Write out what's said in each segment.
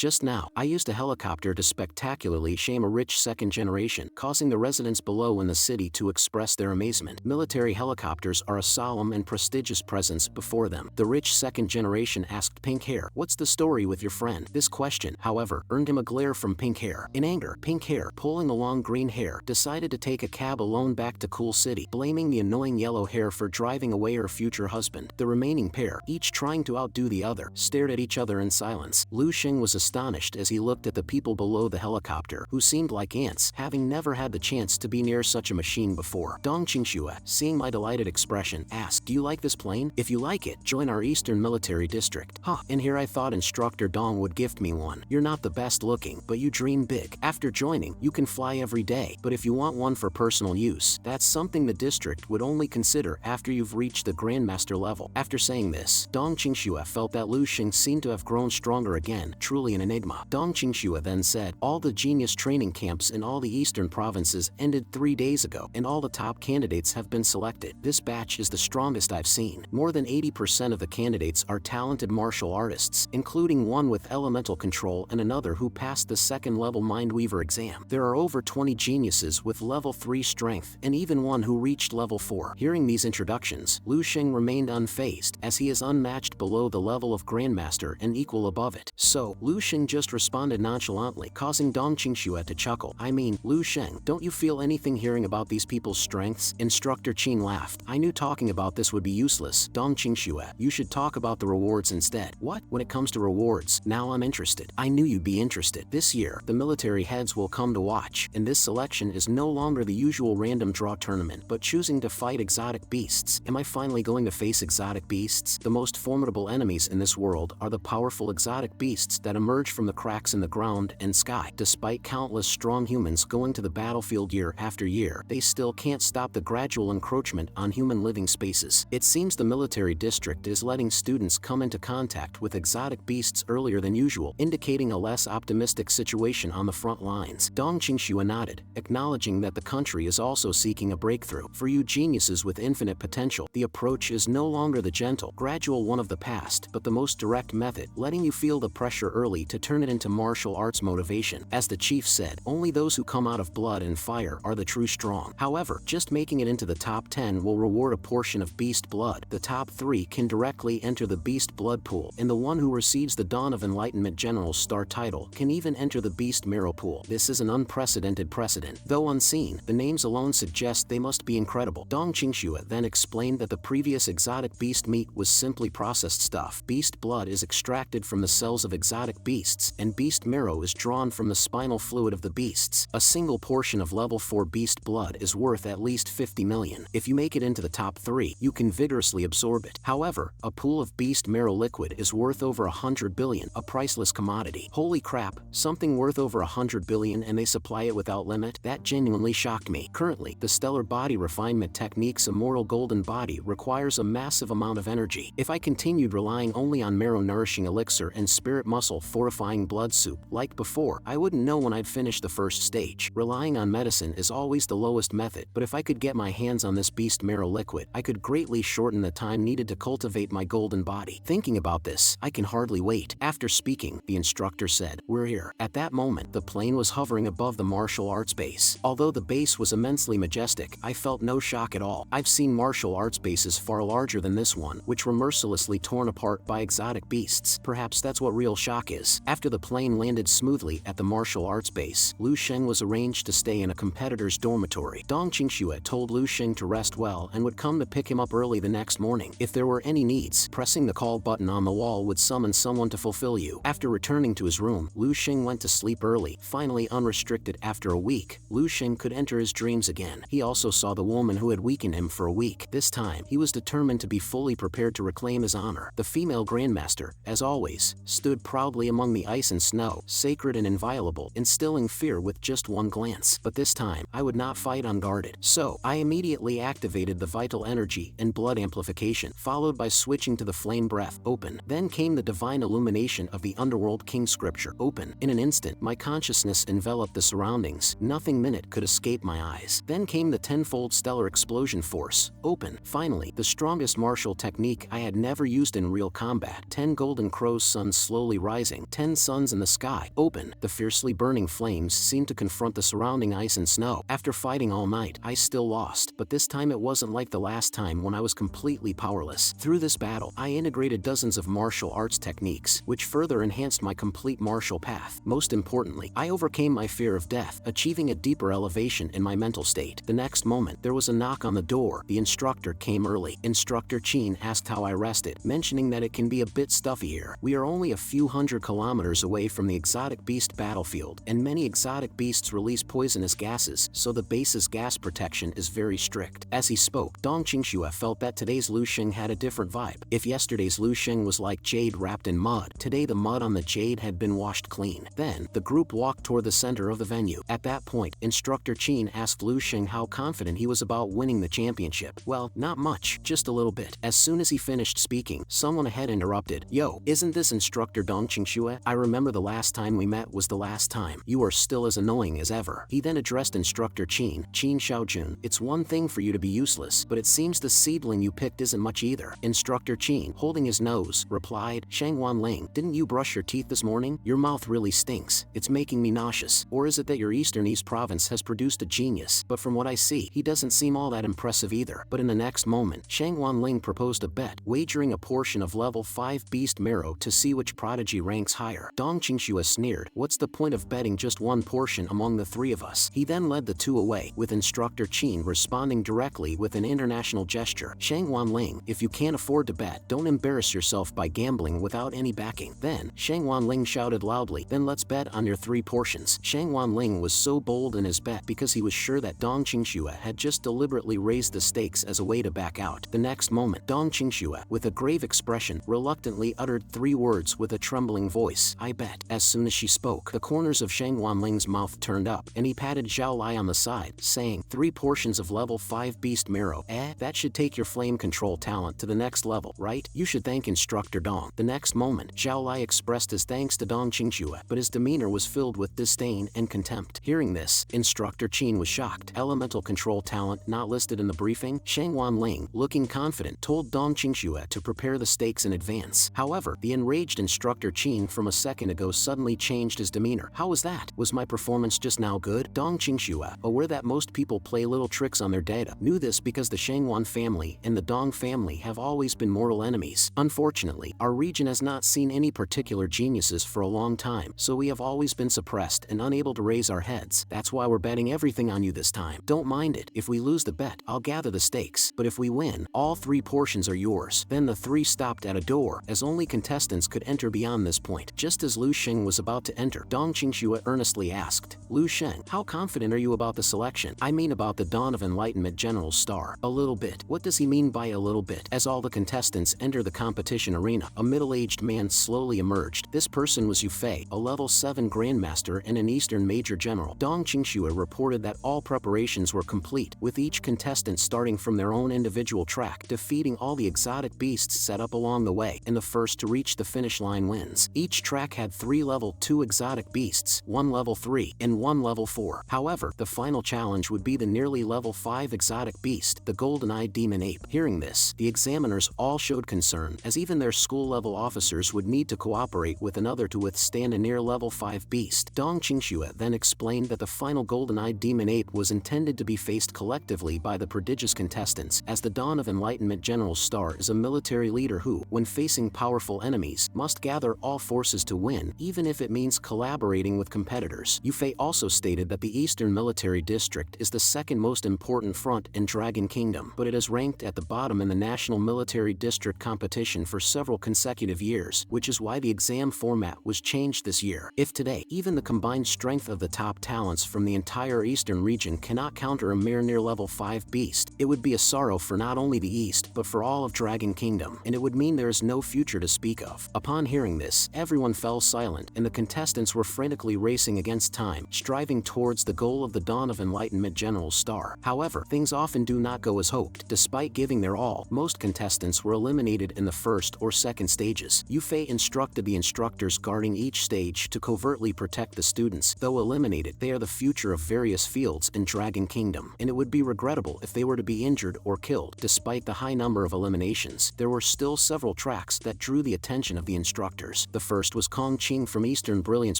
Just now, I used a helicopter to spectacularly shame a rich second generation, causing the residents below in the city to express their amazement. Military helicopters are a solemn and prestigious presence before them. The rich second generation asked Pink Hair, "What's the story with your friend?" This question, however, earned him a glare from Pink Hair. In anger, Pink Hair, pulling the long green hair, decided to take a cab alone back to Cool City, blaming the annoying yellow hair for driving away her future husband. The remaining pair, each trying to outdo the other, stared at each other in silence. Lu Xing was astonished as he looked at the people below the helicopter, who seemed like ants, having never had the chance to be near such a machine before. Dong Qingxue, seeing my delighted expression, asked, "Do you like this plane? If you like it, join our Eastern Military District." Huh, in here I thought Instructor Dong would gift me one. You're not the best looking, but you dream big. After joining, you can fly every day, but if you want one for personal use, that's something the district would only consider after you've reached the Grandmaster level. After saying this, Dong Qingxue felt that Lu Xing seemed to have grown stronger again, truly an enigma. Dong Qingxue then said, "All the genius training camps in all the eastern provinces ended 3 days ago, and all the top candidates have been selected. This batch is the strongest I've seen. More than 80% of the candidates are talented martial artists, including one with elemental control and another who passed the second-level Mindweaver exam. There are over 20 geniuses with level 3 strength, and even one who reached level 4. Hearing these introductions, Lu Xing remained unfazed, as he is unmatched below the level of Grandmaster and equal above it. So, Lu Xing just responded nonchalantly, causing Dong Qingxue to chuckle. "I mean, Lu Xing, don't you feel anything hearing about these people's strengths?" Instructor Qin laughed. "I knew talking about this would be useless. Dong Qingxue, you should talk about the rewards instead." "What? When it comes to rewards, now I'm interested." "I knew you'd be interested. This year, the military heads will come to watch, and this selection is no longer the usual random draw tournament, but choosing to fight exotic beasts. Am I finally going to face exotic beasts? The most formidable enemies in this world are the powerful exotic beasts that emerge from the cracks in the ground and sky. Despite countless strong humans going to the battlefield year after year, they still can't stop the gradual encroachment on human living spaces. It seems the military district is letting students come into contact with exotic beasts earlier than usual, indicating a less optimistic situation on the front lines." Dong Qingxue nodded, acknowledging that the country is also seeking a breakthrough. "For you geniuses with infinite potential, the approach is no longer the gentle, gradual one of the past, but the most direct method, letting you feel the pressure early to turn it into martial arts motivation. As the chief said, only those who come out of blood and fire are the true strong. However, just making it into the top 10 will reward a portion of beast blood. The top 3 can directly enter the beast blood pool, and the one who receives the Dawn of Enlightenment General Star title can even enter the beast marrow pool. This is an unprecedented precedent. Though unseen, the names alone suggest they must be incredible." Dong Qingxue then explained that the previous exotic beast meat was simply processed stuff. Beast blood is extracted from the cells of exotic beasts, and beast marrow is drawn from the spinal fluid of the beasts. A single portion of level 4 beast blood is worth at least 50 million. If you make it into the top 3, you can vigorously absorb it. However, a pool of beast marrow liquid is worth over 100 billion, a priceless commodity. Holy crap, something worth over 100 billion and they supply it without limit? That genuinely shocked me. Currently, the stellar body refinement technique's immortal golden body requires a massive amount of energy. If I continued relying only on marrow nourishing elixir and spirit muscle fortifying blood soup like before, I wouldn't know when I'd finish the first stage. Relying on medicine is always the lowest method, but if I could get my hands on this beast marrow liquid, I could greatly shorten the time needed to cultivate my golden body. Thinking about this, I can hardly wait. After speaking, the instructor said, "We're here." At that moment, the plane was hovering above the martial arts base. Although the base was immensely majestic, I felt no shock at all. I've seen martial arts bases far larger than this one, which were mercilessly torn apart by exotic beasts. Perhaps that's what real shock is. After the plane landed smoothly at the martial arts base, Lu Xing was arranged to stay in a competitor's dormitory. Dong Qingxue told Lu Xing to rest well and would come to pick him up early the next morning. If there were any needs, pressing the call button on the wall would summon someone to fulfill you. After returning to his room, Lu Xing went to sleep early. Finally unrestricted after a week, Lu Xing could enter his dreams again. He also saw the woman who had weakened him for a week. This time, he was determined to be fully prepared to reclaim his honor. The female Grandmaster, as always, stood proudly among the ice and snow, sacred and inviolable, instilling fear with just one glance. But this time, I would not fight unguarded. So, I immediately activated the vital energy and blood amplification, followed by switching to the flame breath, open. Then came the divine illumination of the underworld king scripture, open. In an instant, my consciousness enveloped the surroundings. Nothing minute could escape my eyes. Then came the tenfold stellar explosion force, open. Finally, the strongest martial technique I had never used in real combat. 10 golden crows suns slowly rising, 10 suns in the sky. Open. The fiercely burning flames seemed to confront the surrounding ice and snow. After fighting all night, I still lost, but this time it wasn't like the last time when I was completely powerless. Through this battle, I integrated dozens of martial arts techniques, which further enhanced my complete martial path. Most importantly, I overcame my fear of death, achieving a deeper elevation in my mental state. The next moment, there was a knock on the door. The instructor came early. Instructor Chin asked how I rested, mentioning that it can be a bit stuffy here. We are only a few hundred kilometers away from the exotic beast battlefield, and many exotic beasts release poisonous gases, so the base's gas protection is very strict. As he spoke, Dong Qingxue felt that today's Lu Xing had a different vibe. If yesterday's Lu Xing was like jade wrapped in mud, today the mud on the jade had been washed clean. Then, the group walked toward the center of the venue. At that point, Instructor Chin asked Lu Xing how confident he was about winning the championship. Well, not much, just a little bit. As soon as he finished speaking, someone ahead interrupted. Yo, isn't this Instructor Dong Qingxue? I remember the last time we met was the last time. You are still as annoying as ever. He then addressed Instructor Chin Xiaojun. It's one thing for you to be useless, but it seems the seedling you picked isn't much either. Instructor Chin, holding his nose, replied, Shangwan Ling, didn't you brush your teeth this morning? Your mouth really stinks. It's making me nauseous. Or is it that your Eastern East province has produced a genius? But from what I see, he doesn't seem all that impressive either. But in the next moment, Shangwan Ling proposed a bet, wagering a portion of level 5 beast marrow to see which prodigy ranks higher. Dong Qingxue sneered, what's the point of betting just one portion among the three of us? He then led the two away, with Instructor Chin responding directly with an international gesture. Shangwan Ling, if you can't afford to bet, don't embarrass yourself by gambling without any backing. Then, Shangwan Ling shouted loudly, then let's bet on your 3 portions. Shangwan Ling was so bold in his bet because he was sure that Dong Qingxue had just deliberately raised the stakes as a way to back out. The next moment, Dong Qingxue, with a grave expression, reluctantly uttered 3 words with a trembling voice. I bet. As soon as she spoke, the corners of Shangwan Ling's mouth turned up, and he patted Zhao Lai on the side, saying, 3 portions of level 5 beast marrow. That should take your flame control talent to the next level, right? You should thank Instructor Dong. The next moment, Zhao Lai expressed his thanks to Dong Qingxue, but his demeanor was filled with disdain and contempt. Hearing this, Instructor Chin was shocked. Elemental control talent not listed in the briefing? Shangwan Ling, looking confident, told Dong Qingxue to prepare the stakes in advance. However, the enraged Instructor Chin from a second ago suddenly changed his demeanor. How was that? Was my performance just now good? Dong Qingxue, aware that most people play little tricks on their data, knew this because the Shangwan family and the Dong family have always been mortal enemies. Unfortunately, our region has not seen any particular geniuses for a long time, so we have always been suppressed and unable to raise our heads. That's why we're betting everything on you this time. Don't mind it. If we lose the bet, I'll gather the stakes, but if we win, all 3 portions are yours. Then the 3 stopped at a door, as only contestants could enter beyond this point. Just as Lu Xing was about to enter, Dong Qingxue earnestly asked, Lu Xing, how confident are you about the selection? I mean about the Dawn of Enlightenment General Star. A little bit. What does he mean by a little bit? As all the contestants enter the competition arena, a middle-aged man slowly emerged. This person was Yu Fei, a level 7 Grandmaster and an Eastern Major General. Dong Qingxue reported that all preparations were complete, with each contestant starting from their own individual track, defeating all the exotic beasts set up along the way, and the first to reach the finish line wins. Each track had 3 level 2 exotic beasts, 1 level 3, and 1 level 4. However, the final challenge would be the nearly level 5 exotic beast, the golden-eyed demon ape. Hearing this, the examiners all showed concern, as even their school-level officers would need to cooperate with another to withstand a near level 5 beast. Dong Qingxue then explained that the final golden-eyed demon ape was intended to be faced collectively by the prodigious contestants, as the Dawn of Enlightenment General Star is a military leader who, when facing powerful enemies, must gather all forces to win, even if it means collaborating with competitors. Yu Fei also stated that the Eastern Military District is the second most important front in Dragon Kingdom, but it is ranked at the bottom in the National Military District competition for several consecutive years, which is why the exam format was changed this year. If today, even the combined strength of the top talents from the entire Eastern region cannot counter a mere near level 5 beast, it would be a sorrow for not only the East, but for all of Dragon Kingdom, and it would mean there is no future to speak of. Upon hearing this, everyone fell silent, and the contestants were frantically racing against time, striving towards the goal of the Dawn of Enlightenment General Star. However, things often do not go as hoped. Despite giving their all, most contestants were eliminated in the first or second stages. Yu Fei instructed the instructors guarding each stage to covertly protect the students. Though eliminated, they are the future of various fields in Dragon Kingdom, and it would be regrettable if they were to be injured or killed. Despite the high number of eliminations, there were still several tracks that drew the attention of the instructors. The first first was Kong Qing from Eastern Brilliance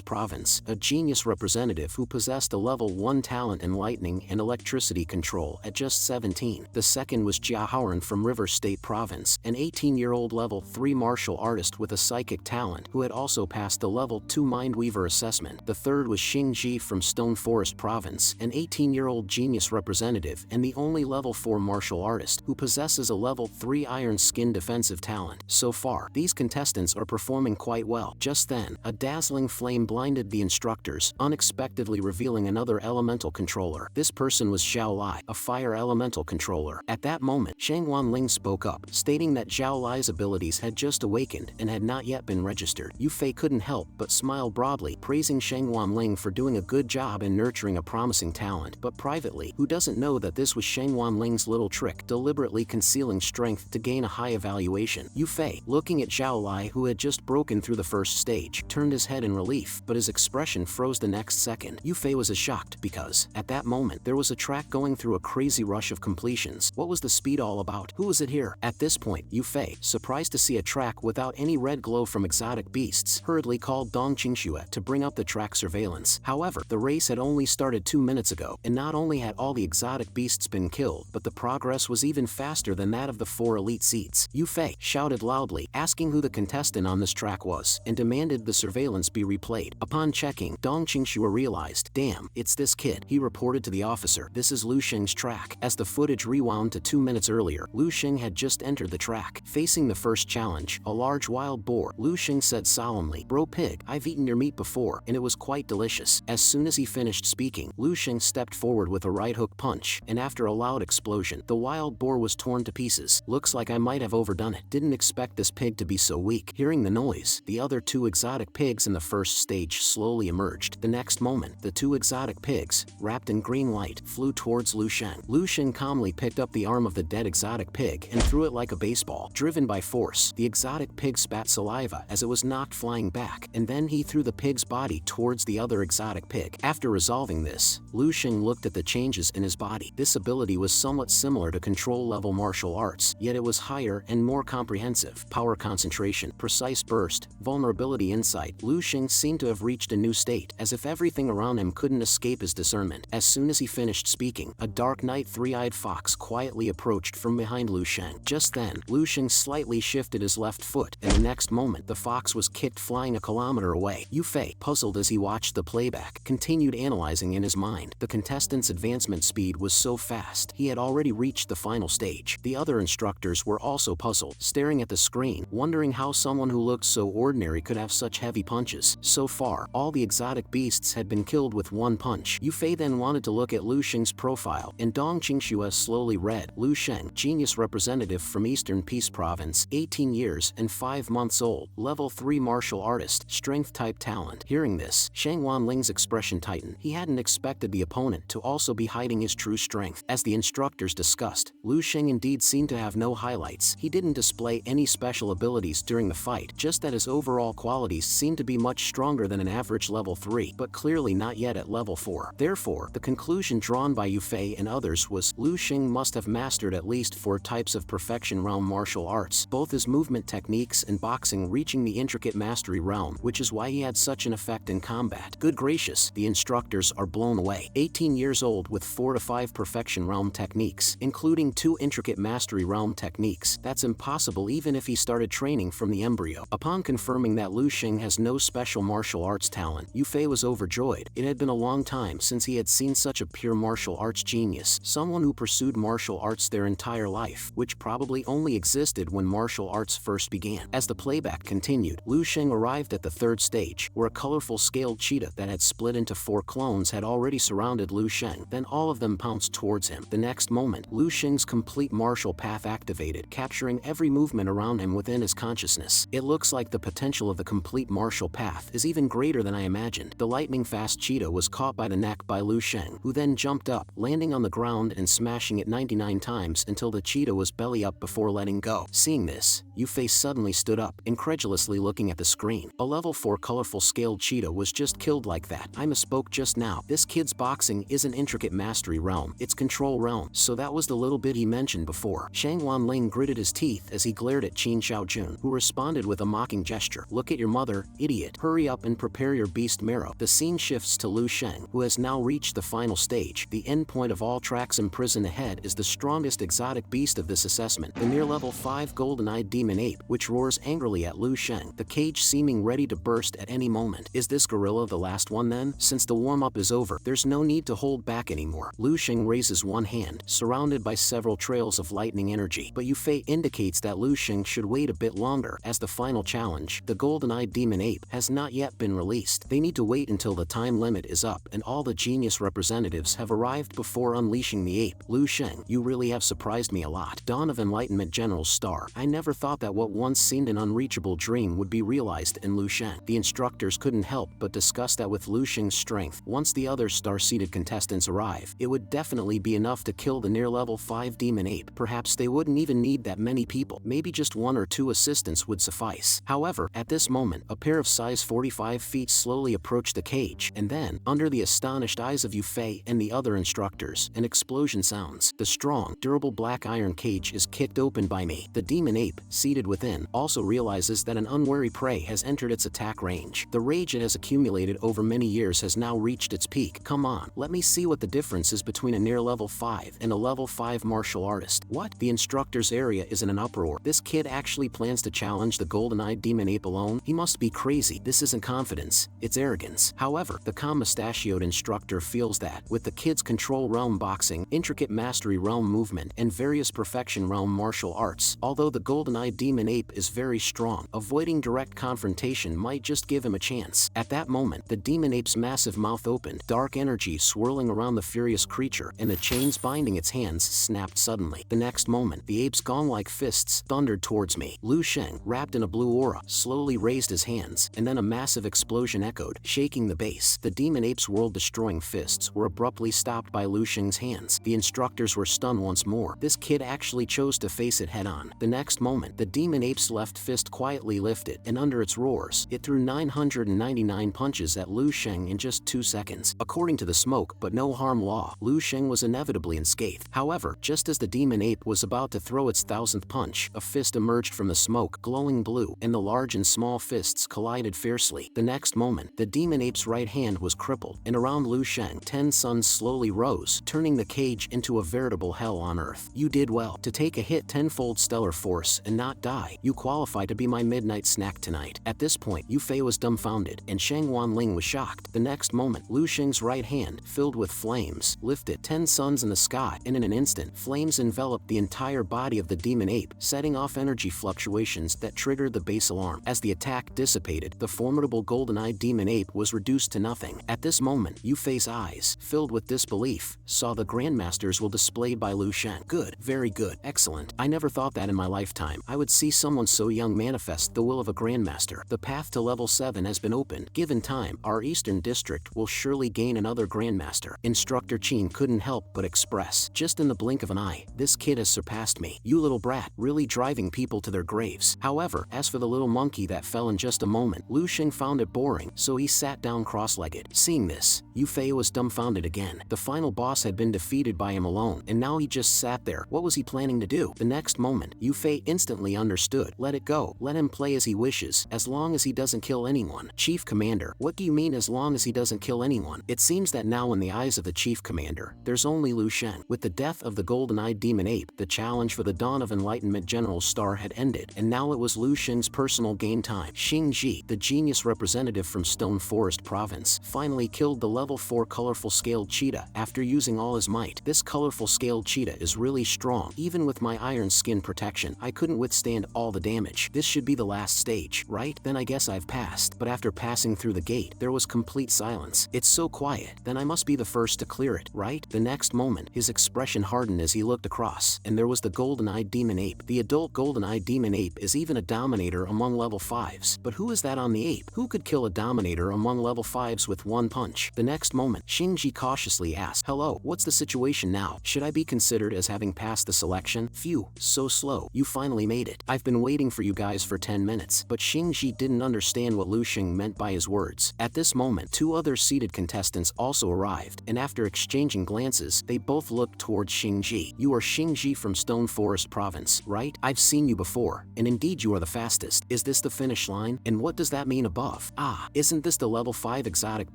Province, a genius representative who possessed a level 1 talent in lightning and electricity control at just 17. The second was Jia Haoran from River State Province, an 18-year-old level 3 martial artist with a psychic talent who had also passed the level 2 Mindweaver assessment. The third was Xing Ji from Stone Forest Province, an 18-year-old genius representative and the only level 4 martial artist who possesses a level 3 Iron Skin defensive talent. So far, these contestants are performing quite well. Just then, a dazzling flame blinded the instructors, unexpectedly revealing another elemental controller. This person was Zhao Lai, a fire elemental controller. At that moment, Shang Wanling spoke up, stating that Zhao Lai's abilities had just awakened and had not yet been registered. Yu Fei couldn't help but smile broadly, praising Shang Wanling for doing a good job in nurturing a promising talent. But privately, who doesn't know that this was Shang Wanling's little trick, deliberately concealing strength to gain a high evaluation? Yu Fei, looking at Zhao Lai, who had just broken through the first stage, turned his head in relief, but his expression froze the next second. Yu Fei was shocked because, at that moment, there was a track going through a crazy rush of completions. What was the speed all about? Who was it here? At this point, Yu Fei, surprised to see a track without any red glow from exotic beasts, hurriedly called Dong Qingxue to bring up the track surveillance. However, the race had only started 2 minutes ago, and not only had all the exotic beasts been killed, but the progress was even faster than that of the 4 elite seats. Yu Fei shouted loudly, asking who the contestant on this track was, and demanded the surveillance be replayed. Upon checking, Dong Qingxue realized, damn, it's this kid. He reported to the officer, this is Lu Xing's track. As the footage rewound to 2 minutes earlier, Lu Xing had just entered the track. Facing the first challenge, a large wild boar, Lu Xing said solemnly, bro pig, I've eaten your meat before, and it was quite delicious. As soon as he finished speaking, Lu Xing stepped forward with a right hook punch, and after a loud explosion, the wild boar was torn to pieces. Looks like I might have overdone it. Didn't expect this pig to be so weak. Hearing the noise, the other 2 exotic pigs in the first stage slowly emerged. The next moment, the 2 exotic pigs, wrapped in green light, flew towards Lu Xing. Lu Xing calmly picked up the arm of the dead exotic pig and threw it like a baseball. Driven by force, the exotic pig spat saliva as it was knocked flying back, and then he threw the pig's body towards the other exotic pig. After resolving this, Lu Xing looked at the changes in his body. This ability was somewhat similar to control-level martial arts, yet it was higher and more comprehensive. Power concentration, precise burst, vulnerability insight. Lu Xing seemed to have reached a new state, as if everything around him couldn't escape his discernment. As soon as he finished speaking, a dark night 3-eyed fox quietly approached from behind Lu Xing. Just then, Lu Xing slightly shifted his left foot, and the next moment, the fox was kicked flying a kilometer away. Yu Fei, puzzled as he watched the playback, continued analyzing in his mind. The contestant's advancement speed was so fast, he had already reached the final stage. The other instructors were also puzzled, staring at the screen, wondering how someone who looked so ordinary could have such heavy punches. So far, all the exotic beasts had been killed with 1 punch. Yu Fei then wanted to look at Lu Xing's profile, and Dong Qingxue slowly read, Lu Xing, genius representative from Eastern Peace Province, 18 years and 5 months old, level 3 martial artist, strength type talent. Hearing this, Shang Wanling's expression tightened. He hadn't expected the opponent to also be hiding his true strength. As the instructors discussed, Lu Xing indeed seemed to have no highlights. He didn't display any special abilities during the fight, just that his overall qualities seemed to be much stronger than an average level 3, but clearly not yet at level 4. Therefore, the conclusion drawn by Yu Fei and others was, Lu Xing must have mastered at least 4 types of perfection realm martial arts, both his movement techniques and boxing reaching the intricate mastery realm, which is why he had such an effect in combat. Good gracious, the instructors are blown away. 18 years old with 4 to 5 perfection realm techniques, including 2 intricate mastery realm techniques. That's impossible even if he started training from the embryo. Upon confirming that Lu Xing has no special martial arts talent, Yu Fei was overjoyed. It had been a long time since he had seen such a pure martial arts genius, someone who pursued martial arts their entire life, which probably only existed when martial arts first began. As the playback continued, Lu Xing arrived at the 3rd stage, where a colorful scaled cheetah that had split into 4 clones had already surrounded Lu Xing. Then all of them pounced towards him. The next moment, Lu Xing's complete martial path activated, capturing every movement around him within his consciousness. It looks like the potential of the complete martial path is even greater than I imagined. The lightning-fast cheetah was caught by the neck by Lu Xing, who then jumped up, landing on the ground and smashing it 99 times until the cheetah was belly up before letting go. Seeing this, Yu Fei suddenly stood up, incredulously looking at the screen. A level 4 colorful scaled cheetah was just killed like that. I misspoke just now. This kid's boxing isn't intricate mastery realm, it's control realm. So that was the little bit he mentioned before. Shang Wanling gritted his teeth as he glared at Qin Xiaojun, who responded with a mocking gesture. danger. Look at your mother, idiot. Hurry up and prepare your beast marrow. The scene shifts to Lu Sheng, who has now reached the final stage. The end point of all tracks in prison ahead is the strongest exotic beast of this assessment, the near level 5 golden-eyed demon ape, which roars angrily at Lu Sheng, the cage seeming ready to burst at any moment. Is this gorilla the last one then? Since the warm-up is over, there's no need to hold back anymore. Lu Sheng raises one hand, surrounded by several trails of lightning energy, but Yufei indicates that Lu Sheng should wait a bit longer, as the final challenge, the golden-eyed demon ape, has not yet been released. They need to wait until the time limit is up and all the genius representatives have arrived before unleashing the ape. Lu Sheng, you really have surprised me a lot. Dawn of Enlightenment General Star. I never thought that what once seemed an unreachable dream would be realized in Lu Sheng. The instructors couldn't help but discuss that with Lu Sheng's strength, once the other star-seeded contestants arrive, it would definitely be enough to kill the near level 5 demon ape. Perhaps they wouldn't even need that many people. Maybe just 1 or 2 assistants would suffice. However, at this moment, a pair of size 45 feet slowly approach the cage, and then, under the astonished eyes of Yufei and the other instructors, an explosion sounds. The strong, durable black iron cage is kicked open by me. The demon ape, seated within, also realizes that an unwary prey has entered its attack range. The rage it has accumulated over many years has now reached its peak. Come on, let me see what the difference is between a near level 5 and a level 5 martial artist. What? The instructor's area is in an uproar. This kid actually plans to challenge the golden-eyed demon ape alone? He must be crazy. This isn't confidence, it's arrogance. However, the calm mustachioed instructor feels that, with the kid's control realm boxing, intricate mastery realm movement, and various perfection realm martial arts, although the golden-eyed demon ape is very strong, avoiding direct confrontation might just give him a chance. At that moment, the demon ape's massive mouth opened, dark energy swirling around the furious creature, and the chains binding its hands snapped suddenly. The next moment, the ape's gong-like fists thundered towards me. Lu Sheng, wrapped in a blue aura, slowly raised his hands, and then a massive explosion echoed, shaking the base. The demon ape's world-destroying fists were abruptly stopped by Lu Sheng's hands. The instructors were stunned once more. This kid actually chose to face it head-on. The next moment, the demon ape's left fist quietly lifted, and under its roars, it threw 999 punches at Lu Sheng in just 2 seconds. According to the smoke but no harm law, Lu Sheng was inevitably unscathed. However, just as the demon ape was about to throw its 1000th punch, a fist emerged from the smoke, glowing blue, and the large and small fists collided fiercely. The next moment, the demon ape's right hand was crippled, and around Lu Sheng, 10 suns slowly rose, turning the cage into a veritable hell on earth. You did well. To take a hit tenfold stellar force and not die, you qualify to be my midnight snack tonight. At this point, Yufei was dumbfounded, and Shang Wanling was shocked. The next moment, Lu Sheng's right hand, filled with flames, lifted 10 suns in the sky, and in an instant, flames enveloped the entire body of the demon ape, setting off energy fluctuations that triggered the base alarm. As the attack dissipated, the formidable golden-eyed demon ape was reduced to nothing. At this moment, Yufei's eyes, filled with disbelief, saw the grandmasters will displayed by Lu Sheng. Good, very good, excellent. I never thought that in my lifetime I would see someone so young manifest the will of a grandmaster. The path to level 7 has been opened. Given time, our eastern district will surely gain another grandmaster. Instructor Qin couldn't help but express, just in the blink of an eye, this kid has surpassed me. You little brat, really driving people to their graves. However, as for the little monkey that fell in just a moment, Lu Sheng found it boring, so he sat down cross-legged. Seeing this, Yufei was dumbfounded again. The final boss had been defeated by him alone, and now he just sat there. What was he planning to do? The next moment, Yufei instantly understood. Let it go. Let him play as he wishes, as long as he doesn't kill anyone. Chief Commander, what do you mean as long as he doesn't kill anyone? It seems that now in the eyes of the Chief Commander, there's only Lu Sheng. With the death of the golden-eyed demon ape, the challenge for the Dawn of Enlightenment General Star had ended, and now it was Lu Sheng's personal game time. Xing Ji, the genius representative from Stone Forest Province, finally killed the level 4 colorful scaled cheetah after using all his might. This colorful scaled cheetah is really strong. Even with my iron skin protection, I couldn't withstand all the damage. This should be the last stage, right? Then I guess I've passed. But after passing through the gate, there was complete silence. It's so quiet, then I must be the first to clear it, right? The next moment, his expression hardened as he looked across, and there was the golden-eyed demon ape. The adult golden-eyed demon ape is even a dominator among level 5s. But who is that on the ape? Who could kill a dominator among level 5s with one punch? The next moment, Shinji cautiously asked, hello, what's the situation now? Should I be considered as having passed the selection? Phew, so slow. You finally made it. I've been waiting for you guys for 10 minutes. But Shinji didn't understand what Lu Sheng meant by his words. At this moment, 2 other seated contestants also arrived, and after exchanging glances, they both looked towards Shinji. You are Shinji from Stone Forest Province, right? I've seen you before, and indeed you are the fastest. Is this the finish line? And what does that mean above? Ah, isn't this the level 5 exotic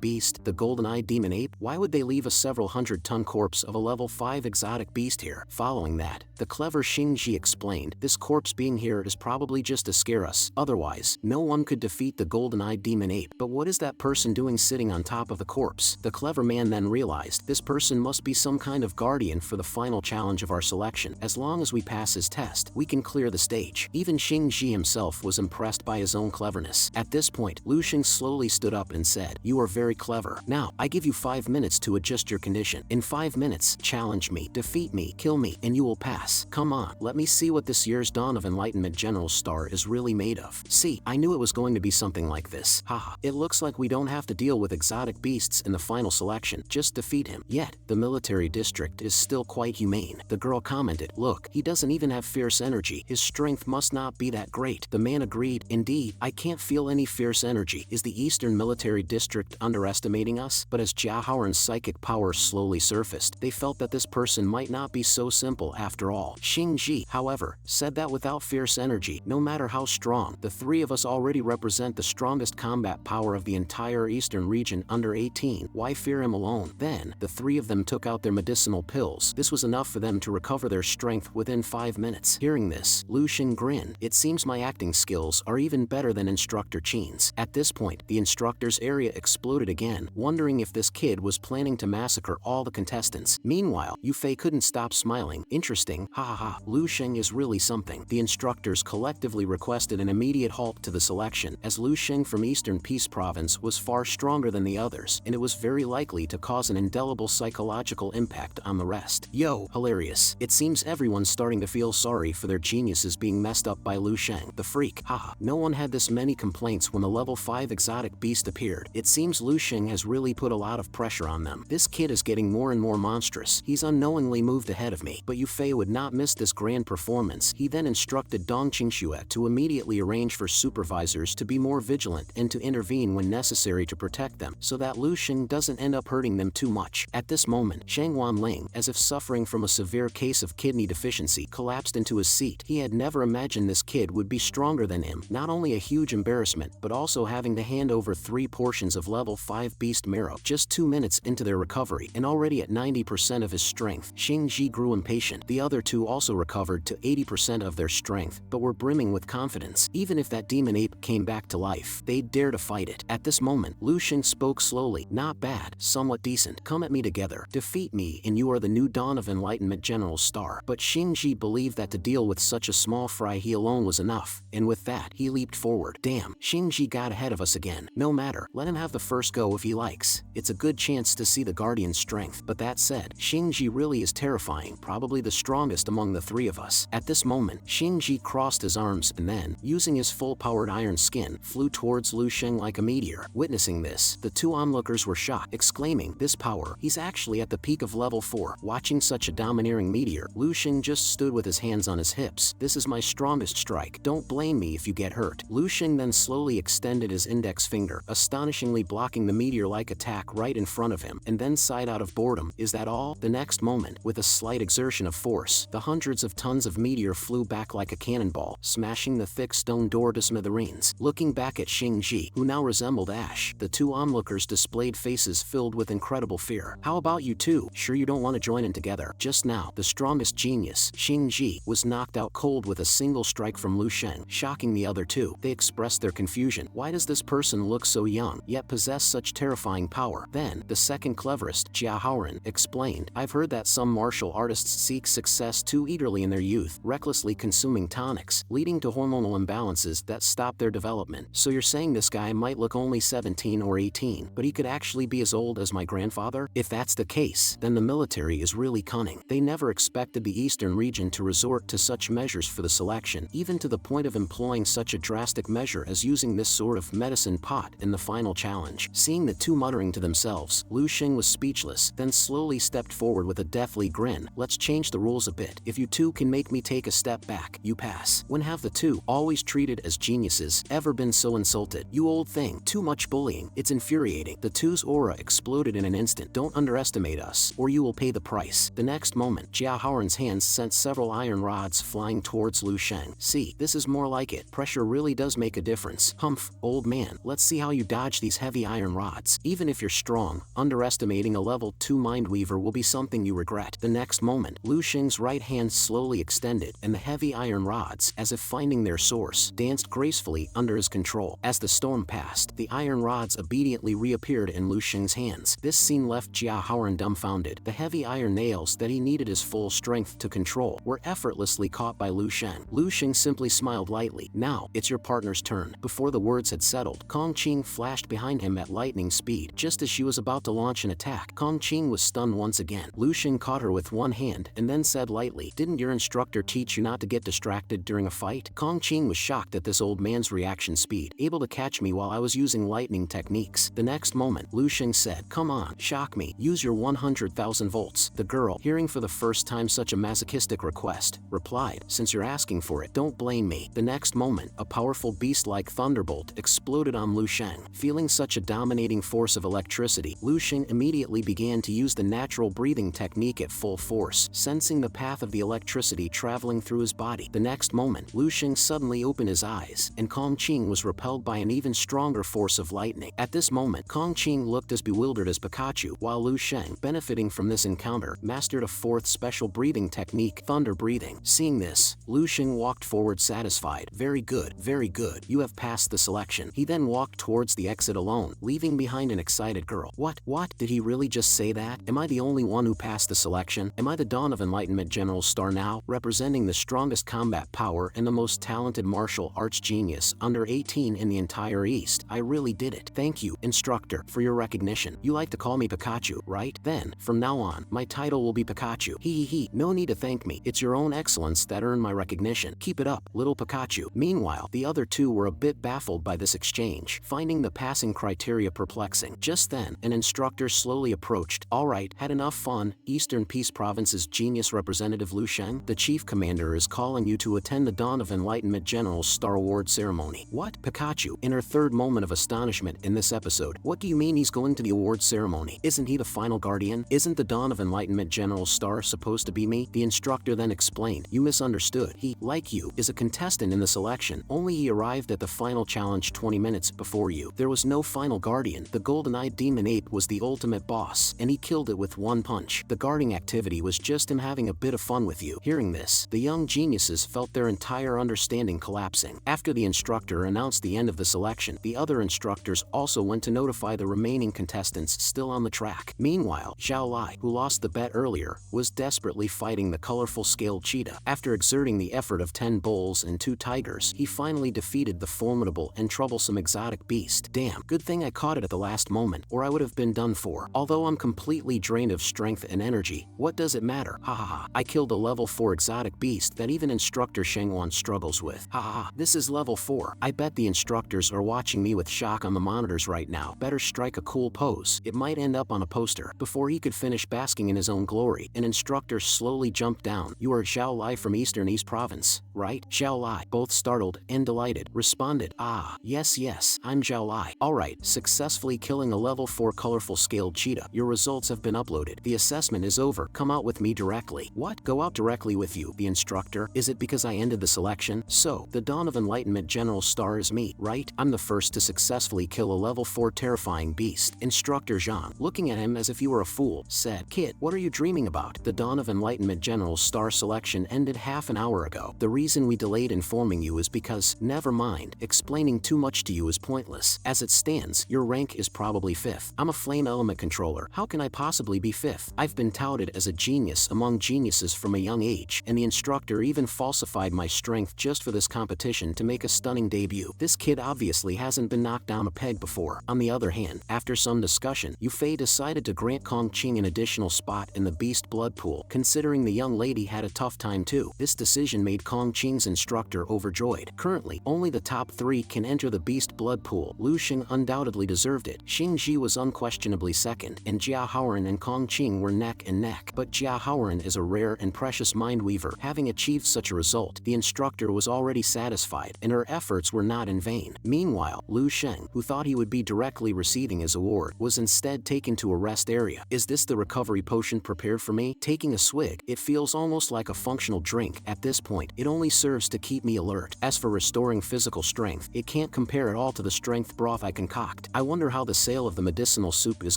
beast, the golden-eyed demon ape? Why would they leave a several hundred-ton corpse of a level 5 exotic beast here? Following that, the clever Xingji explained, this corpse being here is probably just to scare us. Otherwise, no one could defeat the golden-eyed demon ape. But what is that person doing sitting on top of the corpse? The clever man then realized this person must be some kind of guardian for the final challenge of our selection. As long as we pass his test, we can clear the stage. Even Xingji himself was impressed by his own cleverness. At this point, Lu Xing slowly stood up and said, "You are very clever. Now, I give you 5 minutes to adjust your condition. In 5 minutes, challenge me, defeat me, kill me, and you will pass. Come on, let me see what this year's Dawn of Enlightenment General Star is really made of." See, I knew it was going to be something like this. Haha, it looks like we don't have to deal with exotic beasts in the final selection, just defeat him. Yet, the military district is still quite humane. The girl commented, "Look, he doesn't even have fierce energy. His strength must not be that great." The man agreed, "Indeed, I can't feel any fierce energy. Is the Eastern Military District underestimating us?" But as Jia Haoran's psychic power slowly surfaced, they felt that this person might not be so simple after all. Xingji, however, said that without fierce energy, no matter how strong, the three of us already represent the strongest combat power of the entire Eastern region under 18. Why fear him alone? Then, the three of them took out their medicinal pills. This was enough for them to recover their strength within 5 minutes. Hearing this, Lu Xing grinned. "It seems my acting skills are even better than Instructor Qin's." At this point, the instructor's area exploded again, wondering if this kid was planning to massacre all the contestants. Meanwhile, Yufei couldn't stop smiling. "Interesting, ha ha ha, Lu Xing is really something." The instructors collectively requested an immediate halt to the selection, as Lu Xing from Eastern Peace Province was far stronger than the others, and it was very likely to cause an indelible psychological impact on the rest. Yo, hilarious. It seems everyone's starting to feel sorry for their geniuses being messed up by Lu Xing, the freak. Haha, no one had this many complaints when the level 5 exotic beast appeared. It seems Lu Xing has really put a lot of pressure on them. This kid is getting more and more monstrous. He's unknowingly moved ahead of me. But Yufei would not miss this grand performance. He then instructed Dong Qingxue to immediately arrange for supervisors to be more vigilant and to intervene when necessary to protect them, so that Lu Xing doesn't end up hurting them too much. At this moment, Shang Wanling, as if suffering from a severe case of kidney deficiency, collapsed into his seat. He had never imagined this kid would be stronger than him. Not only a huge embarrassment, but also having to hand over 3 portions of level 5 beast marrow. Just 2 minutes into their recovery, and already at 90% of his strength, Xingji grew impatient. The other two also recovered to 80% of their strength, but were brimming with confidence. Even if that demon ape came back to life, they'd dare to fight it. At this moment, Lu Xing spoke slowly. "Not bad, somewhat decent. Come at me together. Defeat me, and you are the new Dawn of Enlightenment General Star." But Xingji believed that to deal with such a small fry he alone was enough, and with that, he leaped forward. Damn, Xingji got ahead of us again. No matter, let him have the first go if he likes. It's a good chance to see the Guardian's strength. But that said, Xingji really is terrifying, probably the strongest among the three of us. At this moment, Xingji crossed his arms and then, using his full-powered iron skin, flew towards Lu Xing like a meteor. Witnessing this, the two onlookers were shocked, exclaiming, "This power, he's actually at the peak of level 4. Watching such a domineering meteor, Lu Xing just stood with his hands on his hips. "This is my strongest strike. Don't blame me if you get hurt." Lu Xing then slowly extended his index finger, astonishingly blocking the meteor-like attack right in front of him, and then sighed out of boredom. "Is that all?" The next moment, with a slight exertion of force, the hundreds of tons of meteor flew back like a cannonball, smashing the thick stone door to smithereens. Looking back at Xingji, who now resembled ash, the two onlookers displayed faces filled with incredible fear. "How about you two? Sure you don't want to join in together?" Just now, the strongest genius, Xingji, was knocked out cold with a single strike from Lu Xing, shocking the other two. They expressed their confusion. Why does this person look so young, yet possess such terrifying power? Then, the second cleverest, Jia Haoran, explained, "I've heard that some martial artists seek success too eagerly in their youth, recklessly consuming tonics, leading to hormonal imbalances that stop their development. So you're saying this guy might look only 17 or 18, but he could actually be as old as my grandfather? If that's the case, then the military is really cunning. They never expected the Eastern region to resort to such measures for the selection, even to the point of employing such a drastic measure as using this sort of medicine pot in the final challenge." Seeing the two muttering to themselves, Lu Xing was speechless, then slowly stepped forward with a deathly grin. "Let's change the rules a bit. If you two can make me take a step back, you pass." When have the two, always treated as geniuses, ever been so insulted? "You old thing, too much bullying. It's infuriating." The two's aura exploded in an instant. "Don't underestimate us, or you will pay the price." The next moment, Jia Haoran's hands sent several iron rods flying towards Lu Xing. "See, this is more like it. Pressure really does make a difference. Humph, old man, let's see how you dodge these heavy iron rods. Even if you're strong, underestimating a level 2 Mindweaver will be something you regret. The next moment, Lu Xing's right hand slowly extended, and the heavy iron rods, as if finding their source, danced gracefully under his control. As the storm passed, the iron rods obediently reappeared in Lu Xing's hands. This scene left Jia Haoran dumbfounded. The heavy iron nails that he needed his full strength to control were effortlessly caught by Lu Xing. Lu Xing simply smiled lightly. Now, it's your partner's turn. Before the words had settled, Kong Qing flashed behind him at lightning speed. Just as she was about to launch an attack, Kong Qing was stunned once again. Lu Xing caught her with one hand and then said lightly, "Didn't your instructor teach you not to get distracted during a fight?" Kong Qing was shocked at this old man's reaction speed, able to catch me while I was using lightning techniques. The next moment, Lu Xing said, "Come on, shock me. Use your 100,000 volts." The girl, hearing for the first time such a masochistic request, replied, "Since you're asking for it, don't blame me." The next moment, a powerful beast-like thunderbolt exploded on Lu Xing. Feeling such a dominating force of electricity, Lu Xing immediately began to use the natural breathing technique at full force, sensing the path of the electricity traveling through his body. The next moment, Lu Xing suddenly opened his eyes, and Kong Qing was repelled by an even stronger force of lightning. At this moment, Kong Qing looked as bewildered as Pikachu, while Lu Xing, benefiting from this encounter, mastered a fourth special breathing technique, thunder breathing. Seeing this, Lu Xing walked forward satisfied. Very good, very good. You have passed the selection." He then walked towards the exit alone, leaving behind an excited girl. What? Did he really just say that? Am I the only one who passed the selection? Am I the Dawn of Enlightenment General Star now, representing the strongest combat power and the most talented martial arts genius under 18 in the entire East? I really did it. Thank you, instructor, for your recognition. You like to call me Pikachu, right? Then, from now on, my title will be Pikachu. Hee. No need to thank me. It's your own excellence that earned my recognition. Keep it up, little Pikachu. Meanwhile, the other two were a bit baffled by this exchange, finding the passing criteria perplexing. Just then, an instructor slowly approached. "All right, had enough fun, Eastern Peace Province's genius representative Lu Xing? The chief commander is calling you to attend the Dawn of Enlightenment General's Star Award ceremony." What? Pikachu, in her third moment of astonishment in this episode. What do you mean he's going to the award ceremony? Isn't he the final guardian? Isn't the Dawn of Enlightenment General's star supposed to be me? The instructor then explained, "You misunderstood. He, like you, is a contestant in the selection, only he arrived at the final challenge 20 minutes before you. There was no final guardian. The golden-eyed demon ape was the ultimate boss, and he killed it with one punch. The guarding activity was just him having a bit of fun with you." Hearing this, the young geniuses felt their entire understanding collapsing. After the instructor announced the end of the selection, the other instructors also went to notify the remaining contestants still on the track. Meanwhile, Zhao Lai, who lost the bet earlier, was desperately fighting the colorful scaled cheetah. After exerting the effort of 10 bulls and 2 tigers, he finally defeated the formidable and troublesome exotic beast. Damn, good thing I caught it at the last moment, or I would have been done for. Although I'm completely drained of strength and energy, what does it matter? Ha ha ha. I killed a level 4 exotic beast that even instructor Shengwan struggles with. Ha ha ha. This is level 4. I bet the instructors are watching me with shock on the monitors right now. Better strike a cool pose. It might end up on a poster. Before he could finish basking in his own glory, an instructor slowly jumped down. "You are Zhao Lai from Eastern East Province, right?" Zhao Lai, both startled and delighted, responded, "Ah, yes, I'm Zhao Lai. Alright, successfully killing a level 4 colorful scaled cheetah. Your results have been uploaded. The assessment is over. Come out with me directly." What? Go out directly with you? The instructor? Is it because I ended the selection? So, the Dawn of Enlightenment General Star is me, right? I'm the first to successfully kill a level 4 terrifying beast. Instructor Zhang, looking at him as if he were a fool, said, "Kid, what are you dreaming about? The Dawn of Enlightenment General Star selection ended half an hour ago. The reason we delayed informing you is because, never mind, explaining too much to you is pointless. As it stands, your rank is probably 5th. I'm a flame element controller. How can I possibly be 5th? I've been touted as a genius among geniuses from a young age, and the instructor even falsified my strength just for this competition to make a stunning debut. This kid obviously hasn't been knocked down a peg before." On the other hand, after some discussion, Yufei decided to grant Kong Qing an additional spot in the beast blood pool, considering the young lady had a tough time too. This decision made Kong Qing's instructor overjoyed. Currently, only the top 3 can enter the beast blood pool. Lu Xing undoubtedly deserved it. Xingji was unquestionably second, and Jia Haoran and Kong Qing were neck and neck. But Jia Haoran is a rare and precious mindweaver. Having achieved such a result, the instructor was already satisfied, and her efforts were not in vain. Meanwhile, Lu Xing, who thought he would be directly receiving his award, was instead taken to a rest area. Is this the recovery potion prepared for me? Taking a swig, it feels almost like a functional drink. At this point, it only serves to keep me alert. As for restoring physical strength, it can't compare at all to the strength broth I concoct. I wonder how the sale of the medicinal soup is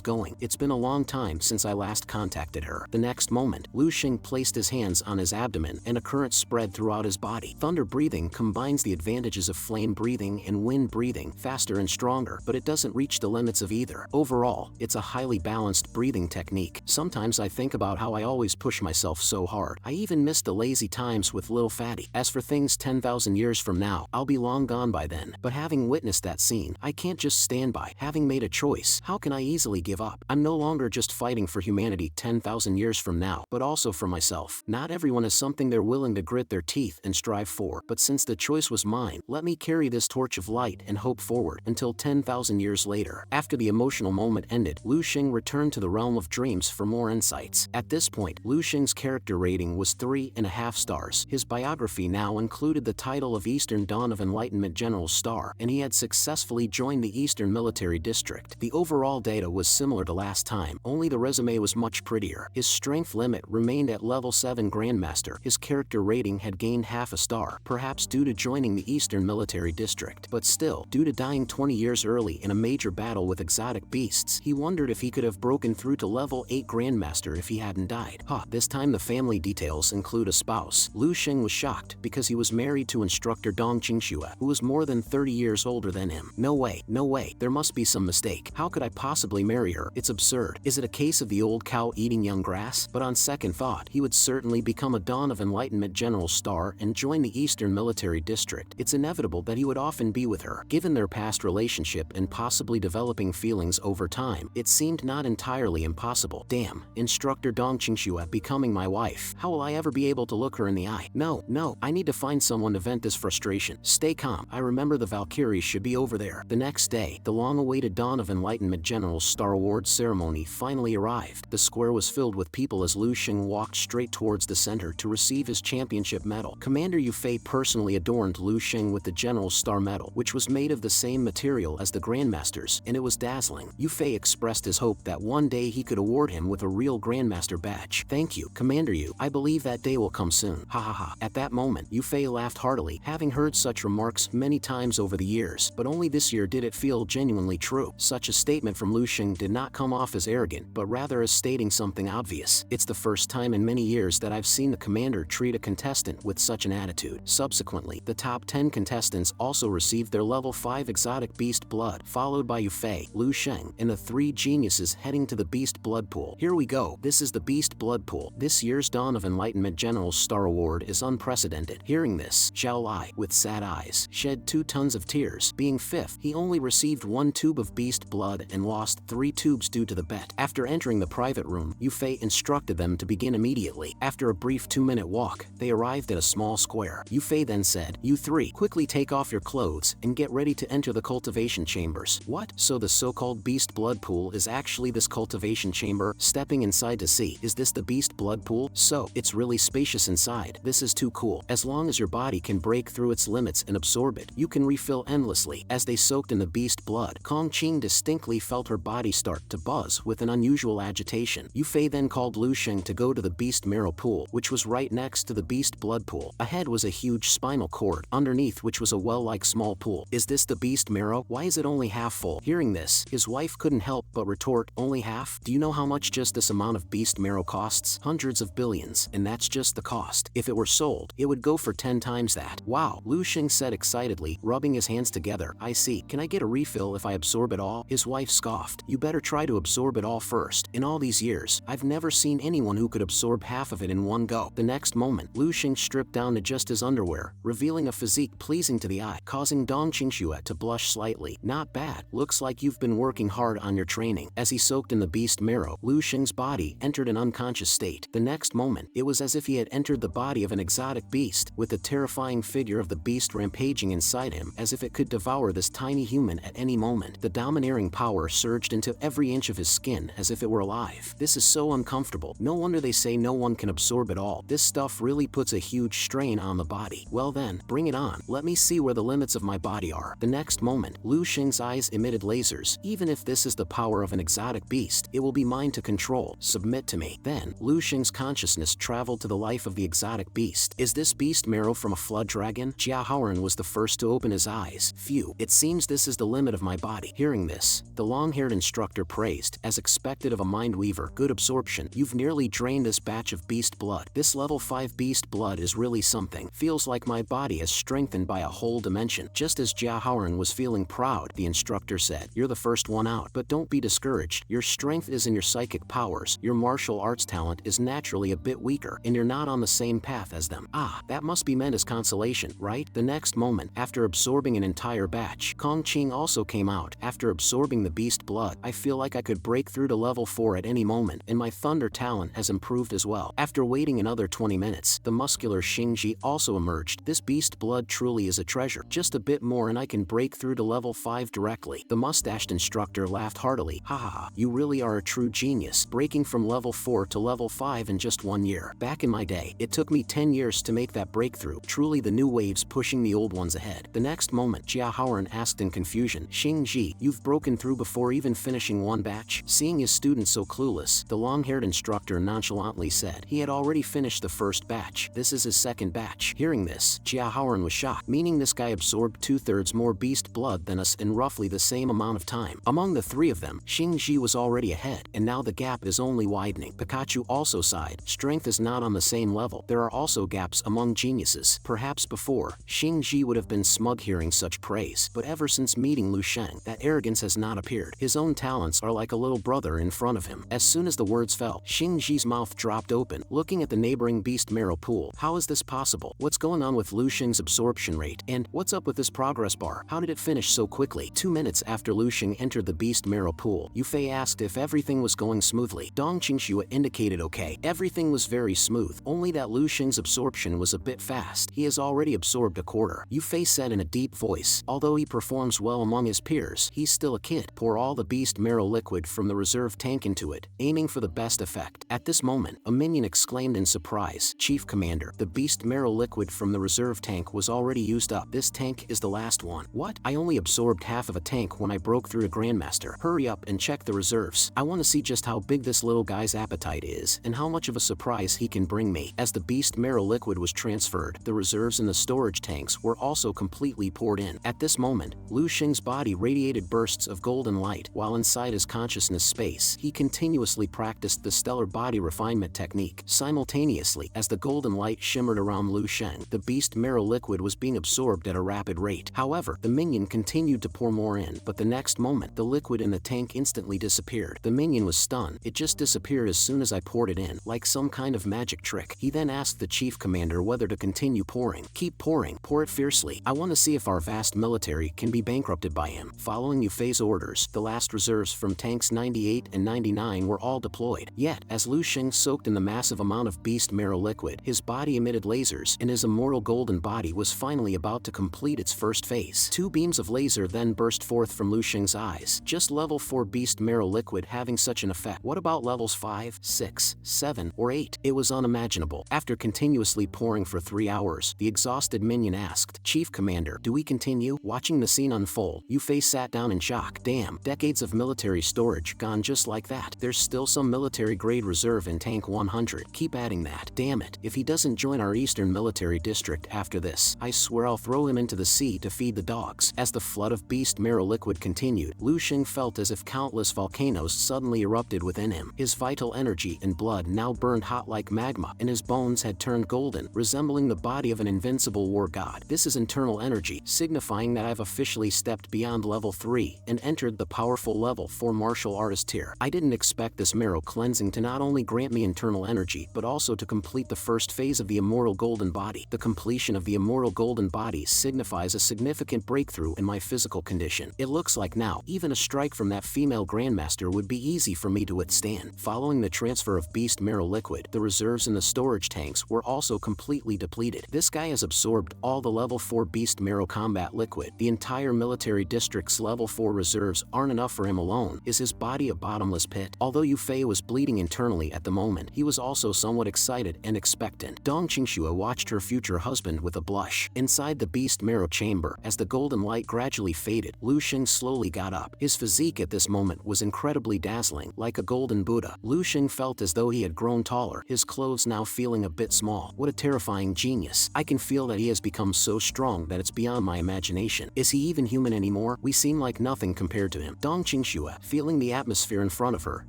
going. It's been a long time since I last contacted her. The next moment, Lu Xing placed his hands on his abdomen and a current spread throughout his body. Thunder breathing combines the advantages of flame breathing and wind breathing, faster and stronger, but it doesn't reach the limits of either. Overall, it's a highly balanced breathing technique. Sometimes I think about how I always push myself so hard. I even miss the lazy times with Lil Fatty. As for things 10,000 years from now, I'll be long gone by then. But having witnessed that scene, I can't just stand by. Having made a choice, how can I easily give up? I'm no longer just fighting for humanity 10,000 years from now, but also for myself. Not everyone has something they're willing to grit their teeth and strive for, but since the choice was mine, let me carry this torch of light and hope forward until 10,000 years later. After the emotional moment ended, Lu Xing returned to the realm of dreams for more insights. At this point, Lu Xing's character rating was 3.5 stars. His biography now included the title of Eastern Dawn of Enlightenment General Star, and he had successfully joined the Eastern Military District. The overall data was similar to last time, only the resume was much prettier. His strength limit remained at level 7 Grandmaster. His character rating had gained half a star, perhaps due to joining the Eastern Military District. But still, due to dying 20 years early in a major battle with exotic beasts, he wondered if he could have broken through to level 8 Grandmaster if he hadn't died. This time the family details include a spouse. Lu Xing was shocked because he was married to instructor Dong Qingxue, who was more than 30 years older than him. No way, there must be some mistake. How could I possibly marry her? It's absurd. Is it a case of the old cow eating young grass? But on second thought, he would certainly become a Dawn of Enlightenment General Star and join the Eastern Military District. It's inevitable that he would often be with her. Given their past relationship and possibly developing feelings over time, it seemed not entirely impossible. Damn, instructor Dong Qingxue becoming my wife. How will I ever be able to look her in the eye? No, I need to find someone to vent this frustration. Stay calm. I remember the Valkyries should be over there. The next day, the long-awaited Dawn of Enlightenment General Star Award ceremony finally arrived. The square was filled with people as Lu Xing walked straight towards the center to receive his championship medal. Commander Yu Fei personally adorned Lu Xing with the General Star Medal, which was made of the same material as the Grandmasters, and it was dazzling. Yu Fei expressed his hope that one day he could award him with a real Grandmaster badge. Thank you, Commander Yu. I believe that day will come soon. Ha ha ha. At that moment, Yu Fei laughed heartily, having heard such remarks many times over the years, but only this year did it feel genuinely true. Such a statement from Lu Xing did not come off as arrogant, but rather as stating something obvious. It's the first time in many years that I've seen the commander treat a contestant with such an attitude. Subsequently, the top 10 contestants also received their level 5 exotic beast blood, followed by Yu Fei, Lu Xing, and the 3 geniuses heading to the beast blood pool. Here we go. This is the beast blood pool. This year's Dawn of Enlightenment General Star Award is unprecedented. Hearing this, Zhao Lai, with sad eyes, shed 2 tons of tears. Being 5th, he only received 1 tube of beast blood and lost 3 tubes due to the bet. After entering the private room, Yu Fei instructed them to begin immediately. After a brief 2-minute walk, they arrived at a small square. Yu Fei then said, "You 3, quickly take off your clothes and get ready to enter the cultivation chambers." What? So the so-called beast blood pool is actually this cultivation chamber? Stepping inside to see, is this the beast blood pool? So, it's really spacious inside. This is too cool. As long as your body can break through its limits and absorb it, you can refill endlessly. As they soaked in the beast blood, Kong Qing distinctly felt her body start to buzz with an unusual agitation. Yu Fei then called Lu Xing to go to the beast marrow pool, which was right next to the beast blood pool. Ahead was a huge spinal cord, underneath which was a well-like small pool. Is this the beast marrow? Why is it only half full? Hearing this, his wife couldn't help but retort, "Only half? Do you know how much just this amount of beast marrow costs? Hundreds of billions, and that's just the cost. If it were sold, it would go for 10 times that." Wow, Lu Xing said excitedly, rubbing his hands together. "I see. Can I get a refill if I absorb it all?" His wife scoffed. "You better try to absorb it all first. In all these years, I've never seen anyone who could absorb half of it in one go." The next moment, Lu Xing stripped down to just his underwear, revealing a physique pleasing to the eye, causing Dong Qingxue to blush slightly. "Not bad. Looks like you've been working hard on your training." As he soaked in the beast marrow, Lu Xing's body entered an unconscious state. The next moment, it was as if he had entered the body of an exotic beast, with the terrifying figure of the beast rampaging inside him, as if it could devour this tiny human at any moment. The domineering power surged into every inch of his skin as if it were alive. This is so uncomfortable. No wonder they say no one can absorb it all. This stuff really puts a huge strain on the body. Well then, bring it on. Let me see where the limits of my body are. The next moment, Lu Xing's eyes emitted lasers. Even if this is the power of an exotic beast, it will be mine to control. Submit to me. Then, Lu Xing's consciousness traveled to the life of the exotic beast. Is this beast marrow from a flood dragon? Jia Haoran was the first to open his eyes. Phew, it seems this is the limit of my body. Hearing this, the long-haired instructor praised, as expected of a mind weaver, good absorption. You've nearly drained this batch of beast blood. This level 5 beast blood is really something. Feels like my body has strengthened by a whole dimension. Just as Jia Haoran was feeling proud, the instructor said, you're the first one out, but don't be discouraged. Your strength is in your psychic powers. Your martial arts talent is naturally a bit weaker, and you're not on the same path as them. Ah, that must be meant as consolation, right? The next moment, after absorbing an entire batch, Kong Qing also came out. After absorbing the beast blood, I feel like I could break through to level 4 at any moment, and my thunder talent has improved as well. After waiting another 20 minutes, the muscular Xingji also emerged. This beast blood truly is a treasure. Just a bit more and I can break through to level 5 directly. The mustached instructor laughed heartily. Haha, you really are a true genius, breaking from level 4 to level 5 in just 1 year. Back in my day, it took me 10 years to make that breakthrough. Truly the new waves pushing the old ones ahead. The next moment, Jia Haoran asked in confusion, Xingji, you've broken through before even finishing one batch? Seeing his student so clueless, the long-haired instructor nonchalantly said he had already finished the first batch. This is his second batch. Hearing this, Jia Haoran was shocked, meaning this guy absorbed 2/3 more beast blood than us in roughly the same amount of time. Among the three of them, Xingji was already ahead, and now the gap is only widening. Pikachu also sighed. Strength is not on the same level. There are also gaps among geniuses. Perhaps before, Xingji would have been smug hearing such praise, but ever since meeting Lu Sheng, that arrogance has not appeared. His own talents are like a little brother in front of him. As soon as the words fell, Xingji's mouth dropped open, looking at the neighboring beast marrow pool. How is this possible? What's going on with Lu Sheng's absorption rate? And what's up with this progress bar? How did it finish so quickly? 2 minutes after Lu Sheng entered the beast marrow pool, Yufei asked if everything was going smoothly. Dong Qingxue indicated okay. Everything was very smooth, only that Lu Sheng's absorption was a bit fast. He has already absorbed a quarter. Yufei said in a deep voice. Although he performs well among his peers, he's still a kid. Pour all the beast marrow liquid from the reserve tank into it, aiming for the best effect. At this moment, a minion exclaimed in surprise, Chief Commander, the beast marrow liquid from the reserve tank was already used up. This tank is the last one. What? I only absorbed half of a tank when I broke through to Grandmaster. Hurry up and check the reserves. I want to see just how big this little guy's appetite is, and how much of a surprise he can bring me. As the beast marrow liquid was transferred, the reserves in the storage tanks were also completely poured in. At this moment, Lu Sheng's body radiated bursts of golden light, while inside his consciousness space, he continuously practiced the stellar body refinement technique. Simultaneously, as the golden light shimmered around Lu Sheng, the beast marrow liquid was being absorbed at a rapid rate. However, the minion continued to pour more in, but the next moment, the liquid in the tank instantly disappeared. The minion was stunned. It just disappeared as soon as I poured it in, like some kind of magic trick. He then asked the chief commander whether to continue pouring. Keep pouring, pour it fiercely. I want to see if our vast military can be bankrupted by him. Following Yufei's orders, the last reserves from tanks 98 and 99 were all deployed. Yet, as Lu Sheng soaked in the massive amount of beast marrow liquid, his body emitted lasers, and his immortal golden body was finally about to complete its first phase. 2 beams of laser then burst forth from Lu Sheng's eyes. Just level 4 beast marrow liquid having such an effect. What about levels 5, 6, 7, or 8? It was unimaginable. After continuously pouring for 3 hours, the exhausted minion asked, Chief Commander, do we continue? Watching the scene unfold, Yufei sat down in shock. Damn, decades of military storage gone just like that. There's still some military grade reserve in tank 100. Keep adding that. Damn it, if he doesn't join our eastern military district after this, I swear I'll throw him into the sea to feed the dogs. As the flood of beast marrow liquid continued, Lu Sheng felt as if countless volcanoes suddenly erupted within him. His vital energy and blood now burned hot like magma, and his bones had turned golden, resembling the body of an invincible war god. This is internal energy, signifying that I've officially stepped beyond level 3 and entered the powerful level 4 martial artist tier. I didn't expect this marrow cleansing to not only grant me internal energy, but also to complete the first phase of the immortal golden body. The completion of the immortal golden body signifies a significant breakthrough in my physical condition. It looks like now, even a strike from that female grandmaster would be easy for me to withstand. Following the transfer of beast marrow liquid, the reserves in the storage tanks were also completely depleted. This guy has absorbed all the level 4 beast marrow combat liquid. The entire military district's level 4 reserves aren't enough for him alone. Is his body a bottomless pit? Although Yufei was bleeding internally at the moment, he was also somewhat excited and expectant. Dong Qingxue watched her future husband with a blush. Inside the beast marrow chamber, as the golden light gradually faded, Lu Sheng slowly got up. His physique at this moment was incredibly dazzling, like a golden Buddha. Lu Sheng felt as though he had grown taller, his clothes now feeling a bit small. What a terrifying genius. I can feel that he has become so strong that it's beyond my imagination. Is he even human anymore? We seem like nothing compared to him. Dong Qingxue, feeling the atmosphere in front of her,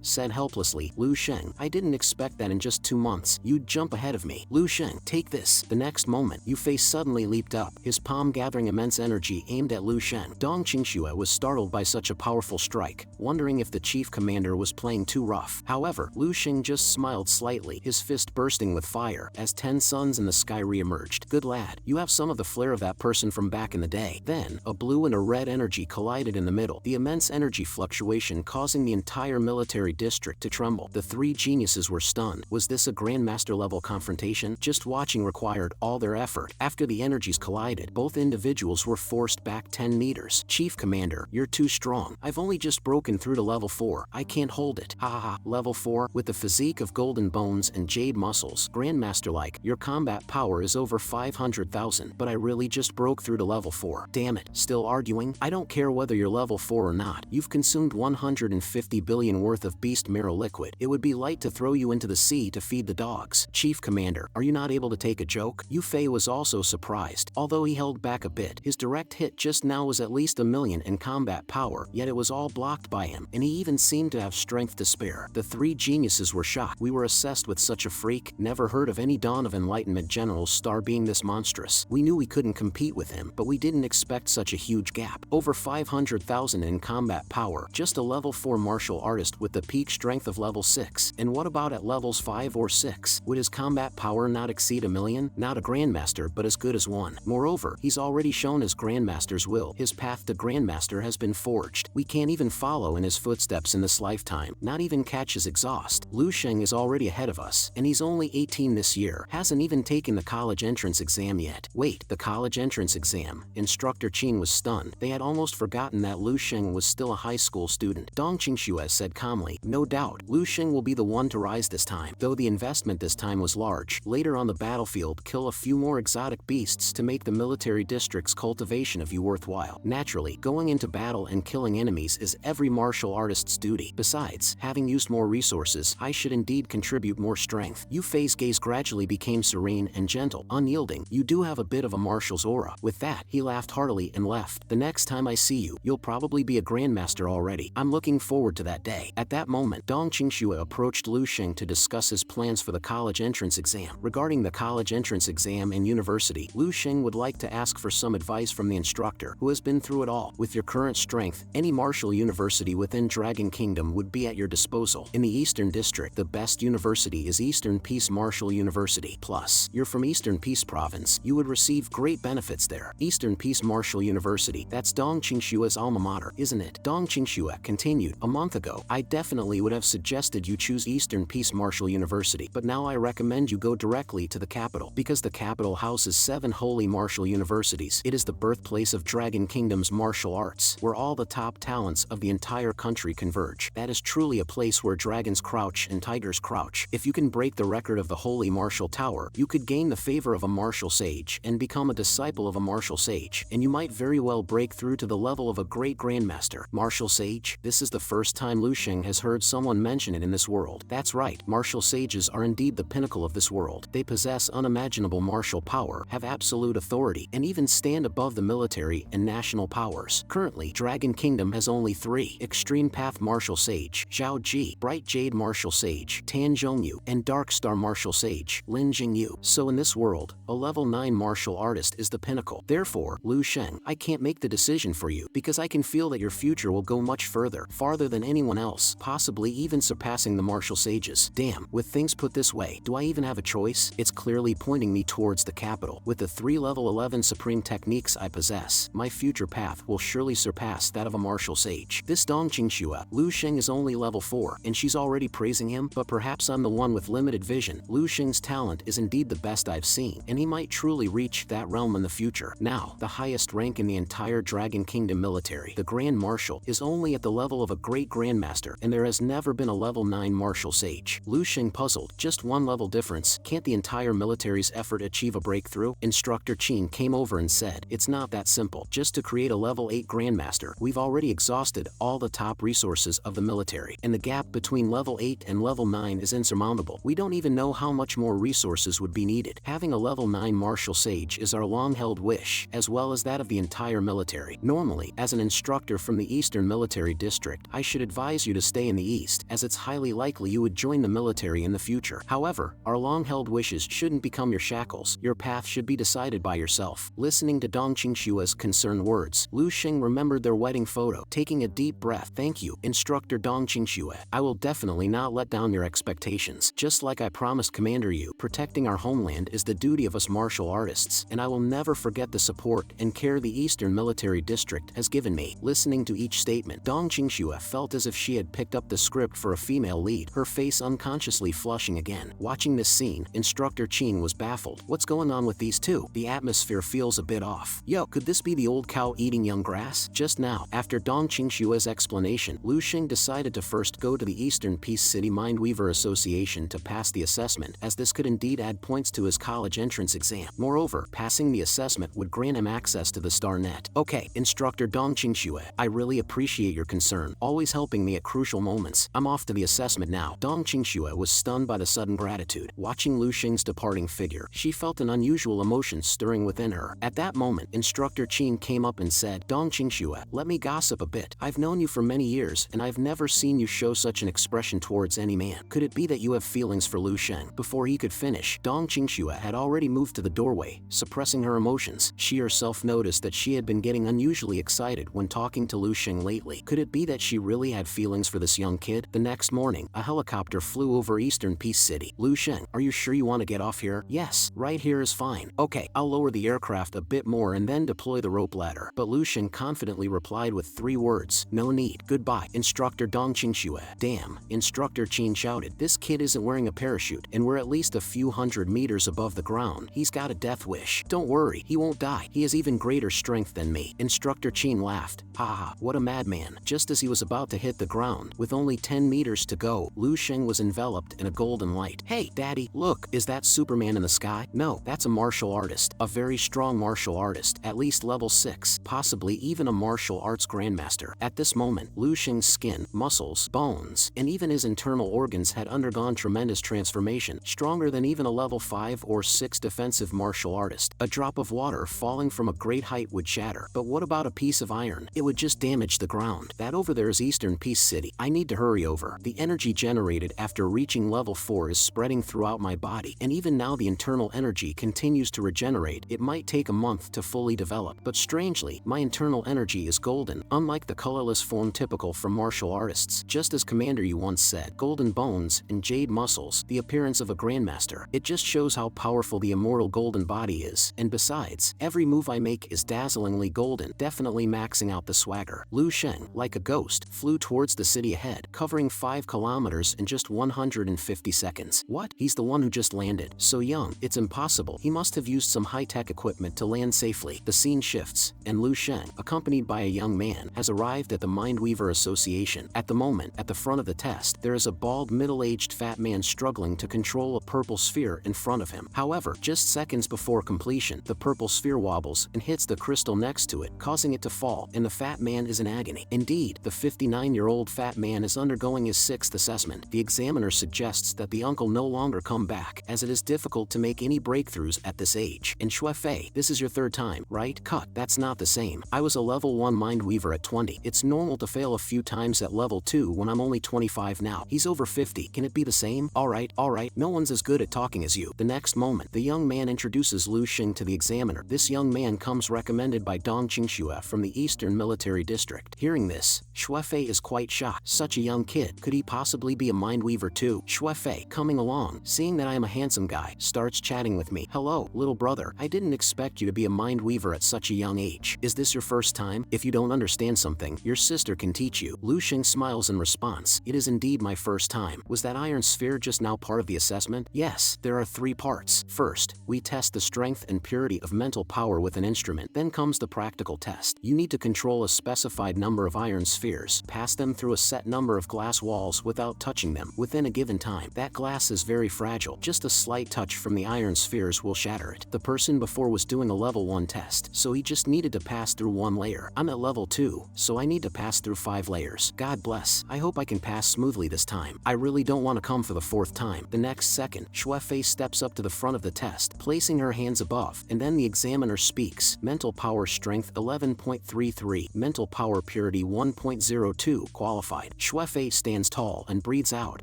said helplessly, Lu Sheng, I didn't expect that in just 2 months. You'd jump ahead of me. Lu Sheng, take this. The next moment, Yu Fei suddenly leaped up, his palm gathering immense energy aimed at Lu Sheng. Dong Qingxue was startled by such a powerful strike, wondering if the chief commander was playing too rough. However, Lu Sheng just smiled slightly, his fist bursting with fire, as 10 suns in the sky re-emerged. Good lad, you have some of the flair of that person from back in the day. Then, a blue and a red energy collided in the middle, the immense energy fluctuation causing the entire military district to tremble. The three geniuses were stunned. Was this a Grandmaster level confrontation? Just watching required all their effort. After the energies collided, both individuals were forced back 10 meters. Chief Commander, you're too strong. I've only just broken through to level 4. I can't hold it. Ha ha ha. Level 4? With the physique of golden bones and jade muscles, Grandmaster-like, your combat power is over 500,000, but I really just broke through to level 4. Damn it. Still arguing? I don't care whether you're level 4 or not. You've consumed 150 billion worth of beast marrow liquid. It would be light to throw you into the sea to feed the dogs. Chief Commander, are you not able to take a joke? Yu Fei was also surprised. Although he held back a bit, his direct hit just now was at least 1 million in combat power, yet it was all blocked by him, and he even seemed to have strength to spare. The three geniuses were shocked. We were assessed with such a freak, never heard of any Dawn of Enlightenment General's star being this monstrous. We knew we couldn't compete with him, but we didn't expect such a huge gap. Over 500,000 in combat power, just a level 4 martial artist with the peak strength of level 6. And what about at levels 5 or 6? Would his combat power not exceed 1 million? Not a Grandmaster, but as good as one. Moreover, he's already shown his Grandmaster's will. His path to Grandmaster has been forged. We can't even follow in his footsteps in this lifetime, not even catch his exhaust. Lu Sheng is already ahead of us, and he's only 18 this year, hasn't even taken the college entrance exam yet. Wait, the college entrance exam? Instructor Qin was stunned. They had almost forgotten that Lu Sheng was still a high school student. Dong Qingxue said calmly, no doubt, Lu Sheng will be the one to rise this time, though the investment this time was large. Later on the battlefield, kill a few more exotic beasts to make the military district's cultivation of you worthwhile. Naturally, going into battle and killing enemies is every martial artist's duty. Besides, having used more resources, I should indeed contribute more strength. Yu Fei's gaze gradually became serene and gentle, unyielding. You do have a bit of a marshal's aura. With that, he laughed heartily and left. The next time I see you, you'll probably be a Grandmaster already. I'm looking forward to that day. At that moment, Dong Qingxue approached Lu Sheng to discuss his plans for the college entrance exam. Regarding the college entrance exam and university, Lu Sheng would like to ask for some advice from the instructor, who has been through it all. With your current strength, any martial university within Dragon Kingdom would be at your disposal. In the Eastern District, the best university is Eastern Peace Martial University. Plus, you're from Eastern Peace Province, you would receive great benefits there. Eastern Peace Martial University, that's Dong Qingxue's alma mater, isn't it? Dong Qingxue continued, a month ago, I definitely would have suggested you choose Eastern Peace Martial University, but now I recommend you go directly to the capital, because the capital houses 7 holy martial universities. It is the birthplace of Dragon Kingdom's martial arts, where all the top talents of the entire country converge. That is truly a place where dragons crouch and tigers crouch. If you can break the record of the Holy Martial Tower, you could gain the favor of a martial sage and become a disciple of a martial sage, and you might very well break through to the level of a great Grandmaster. Martial sage? This is the first time Lu Sheng has heard someone mention it in this world. That's right, martial sages are indeed the pinnacle of this world. They possess unimaginable martial power, have absolute authority, and even stand above the military and national powers. Currently, Dragon Kingdom has only 3: Extreme Path Martial Sage, Zhao Ji, Bright Jade Martial Sage, Tan Zhongyu, and Dark Star Martial Sage, Lin Jingyu. So in this world, a level 9 martial artist is the pinnacle. Therefore, Lu Sheng, I can't make the decision for you, because I can feel that your future will go much further, farther than anyone else, possibly even surpassing the martial sages. Damn, with things put this way, do I even have a choice? It's clearly pointing me towards the capital. With the 3 level 11 supreme techniques I possess, my future path will surely surpass that of a martial sage. This Dong Qingxue, Lu Sheng is only level 4, and she's already praising him, but perhaps I'm the one with limited vision. Lu Sheng's talent is indeed the best I've seen, and he might truly reach that realm in the future. Now, the highest rank in the entire Dragon Kingdom military, the Grand Marshal, is only at the level of a great Grandmaster, and there has never been a level 9 martial sage. Lu Sheng puzzled, just 1 level difference, can't the entire military's effort achieve a breakthrough? Instructor Qin came over and said, it's not that simple. Just to create a level 8 Grandmaster, we've already exhausted all the top resources of the military, and the gap between level 8 and level 9 is insurmountable. We don't even know how much more resources would be needed. Having a level 9 martial martial sage is our long-held wish, as well as that of the entire military. Normally, as an instructor from the Eastern Military District, I should advise you to stay in the East, as it's highly likely you would join the military in the future. However, our long-held wishes shouldn't become your shackles. Your path should be decided by yourself. Listening to Dong Qingshua's concerned words, Lu Xing remembered their wedding photo. Taking a deep breath, "Thank you, Instructor Dong Qingxue. I will definitely not let down your expectations. Just like I promised Commander Yu, protecting our homeland is the duty of us martial artists, and I will never forget the support and care the Eastern Military District has given me." Listening to each statement, Dong Qingxue felt as if she had picked up the script for a female lead, her face unconsciously flushing again. Watching this scene, Instructor Qin was baffled. What's going on with these two? The atmosphere feels a bit off. Yo, could this be the old cow eating young grass? Just now, after Dong Qingshue's explanation, Lu Xing decided to first go to the Eastern Peace City Mindweaver Association to pass the assessment, as this could indeed add points to his college entrance exam. Moreover, passing the assessment would grant him access to the Star Net. Okay, Instructor Dong Qingxue, I really appreciate your concern, always helping me at crucial moments. I'm off to the assessment now. Dong Qingxue was stunned by the sudden gratitude. Watching Lu Xing's departing figure, she felt an unusual emotion stirring within her. At that moment, Instructor Qin came up and said, "Dong Qingxue, let me gossip a bit. I've known you for many years, and I've never seen you show such an expression towards any man. Could it be that you have feelings for Lu Xing?" Before he could finish, Dong Qingxue had already moved to the doorway, suppressing her emotions. She herself noticed that she had been getting unusually excited when talking to Lu Xing lately. Could it be that she really had feelings for this young kid? The next morning, a helicopter flew over Eastern Peace City. "Lu Xing, are you sure you want to get off here?" "Yes, right here is fine." "Okay, I'll lower the aircraft a bit more and then deploy the rope ladder." But Lu Xing confidently replied with 3 words, "No need. Goodbye, Instructor Dong Qingxue." Damn, Instructor Qin shouted. This kid isn't wearing a parachute, and we're at least a few hundred meters above the ground. He's got a death wish. Don't worry, he won't die. He has even greater strength than me. Instructor Qin laughed. Haha, what a madman. Just as he was about to hit the ground, with only 10 meters to go, Lu Xing was enveloped in a golden light. "Hey, Daddy, look, is that Superman in the sky?" "No, that's a martial artist. A very strong martial artist, at least level 6, possibly even a martial arts grandmaster." At this moment, Lu Xing's skin, muscles, bones, and even his internal organs had undergone tremendous transformation, stronger than even a level 5 or 6 defensive martial artist. A drop of water falling from a great height would shatter, but what about a piece of iron? It would just damage the ground. That over there is Eastern Peace City. I need to hurry over. The energy generated after reaching level 4 is spreading throughout my body, and even now the internal energy continues to regenerate. It might take a month to fully develop, but strangely, my internal energy is golden, unlike the colorless form typical from martial artists. Just as Commander Yu once said, golden bones and jade muscles, the appearance of a grandmaster. It just shows how powerful the immortal golden body is, and besides, every move I make is dazzlingly golden, definitely maxing out the swagger. Lu Xing, like a ghost, flew towards the city ahead, covering 5 kilometers in just 150 seconds. What? He's the one who just landed. So young, it's impossible. He must have used some high-tech equipment to land safely. The scene shifts, and Lu Xing, accompanied by a young man, has arrived at the Mindweaver Association. At the moment, at the front of the test, there is a bald, middle-aged fat man struggling to control a purple sphere in front of him. However, just seconds before completion, the purple sphere wobbles and hits the crystal next to it, causing it to fall, and the fat man is in agony. Indeed, the 59-year-old fat man is undergoing his 6th assessment. The examiner suggests that the uncle no longer come back, as it is difficult to make any breakthroughs at this age. And Shuefei, this is your 3rd time, right? Cut, that's not the same. I was a level 1 Mindweaver at 20. It's normal to fail a few times at level 2 when I'm only 25 now. He's over 50. Can it be the same? Alright, no one's as good at talking as you. The next moment, the young man introduces Lu Xing to the examiner. This young man comes recommended by Dong Qingxue from the Eastern Military District. Hearing this, Shuefei is quite shocked. Such a young kid, could he possibly be a Mindweaver too? Shuefei, coming along, seeing that I am a handsome guy, starts chatting with me. "Hello, little brother. I didn't expect you to be a Mindweaver at such a young age. Is this your first time? If you don't understand something, your sister can teach you." Lu Xing smiles in response. "It is indeed my first time. Was that iron sphere just now part of the assessment?" "Yes, there are 3 parts. First, we test the strength and purity of mental power with an instrument. Then comes the practical test. You need to control a specified number of iron spheres, pass them through a set number of glass walls without touching them within a given time. That glass is very fragile. Just a slight touch from the iron spheres will shatter it. The person before was doing a level 1 test, so he just needed to pass through 1 layer. I'm at level 2, so I need to pass through 5 layers. God bless. I hope I can pass smoothly this time. I really don't want to come for the 4th time." The next second, Shuefei steps up to the front of the test, placing her hands above, and then the examiner speaks. Mental power strength 11.33, mental power purity 1.02, qualified. Xuefei stands tall and breathes out.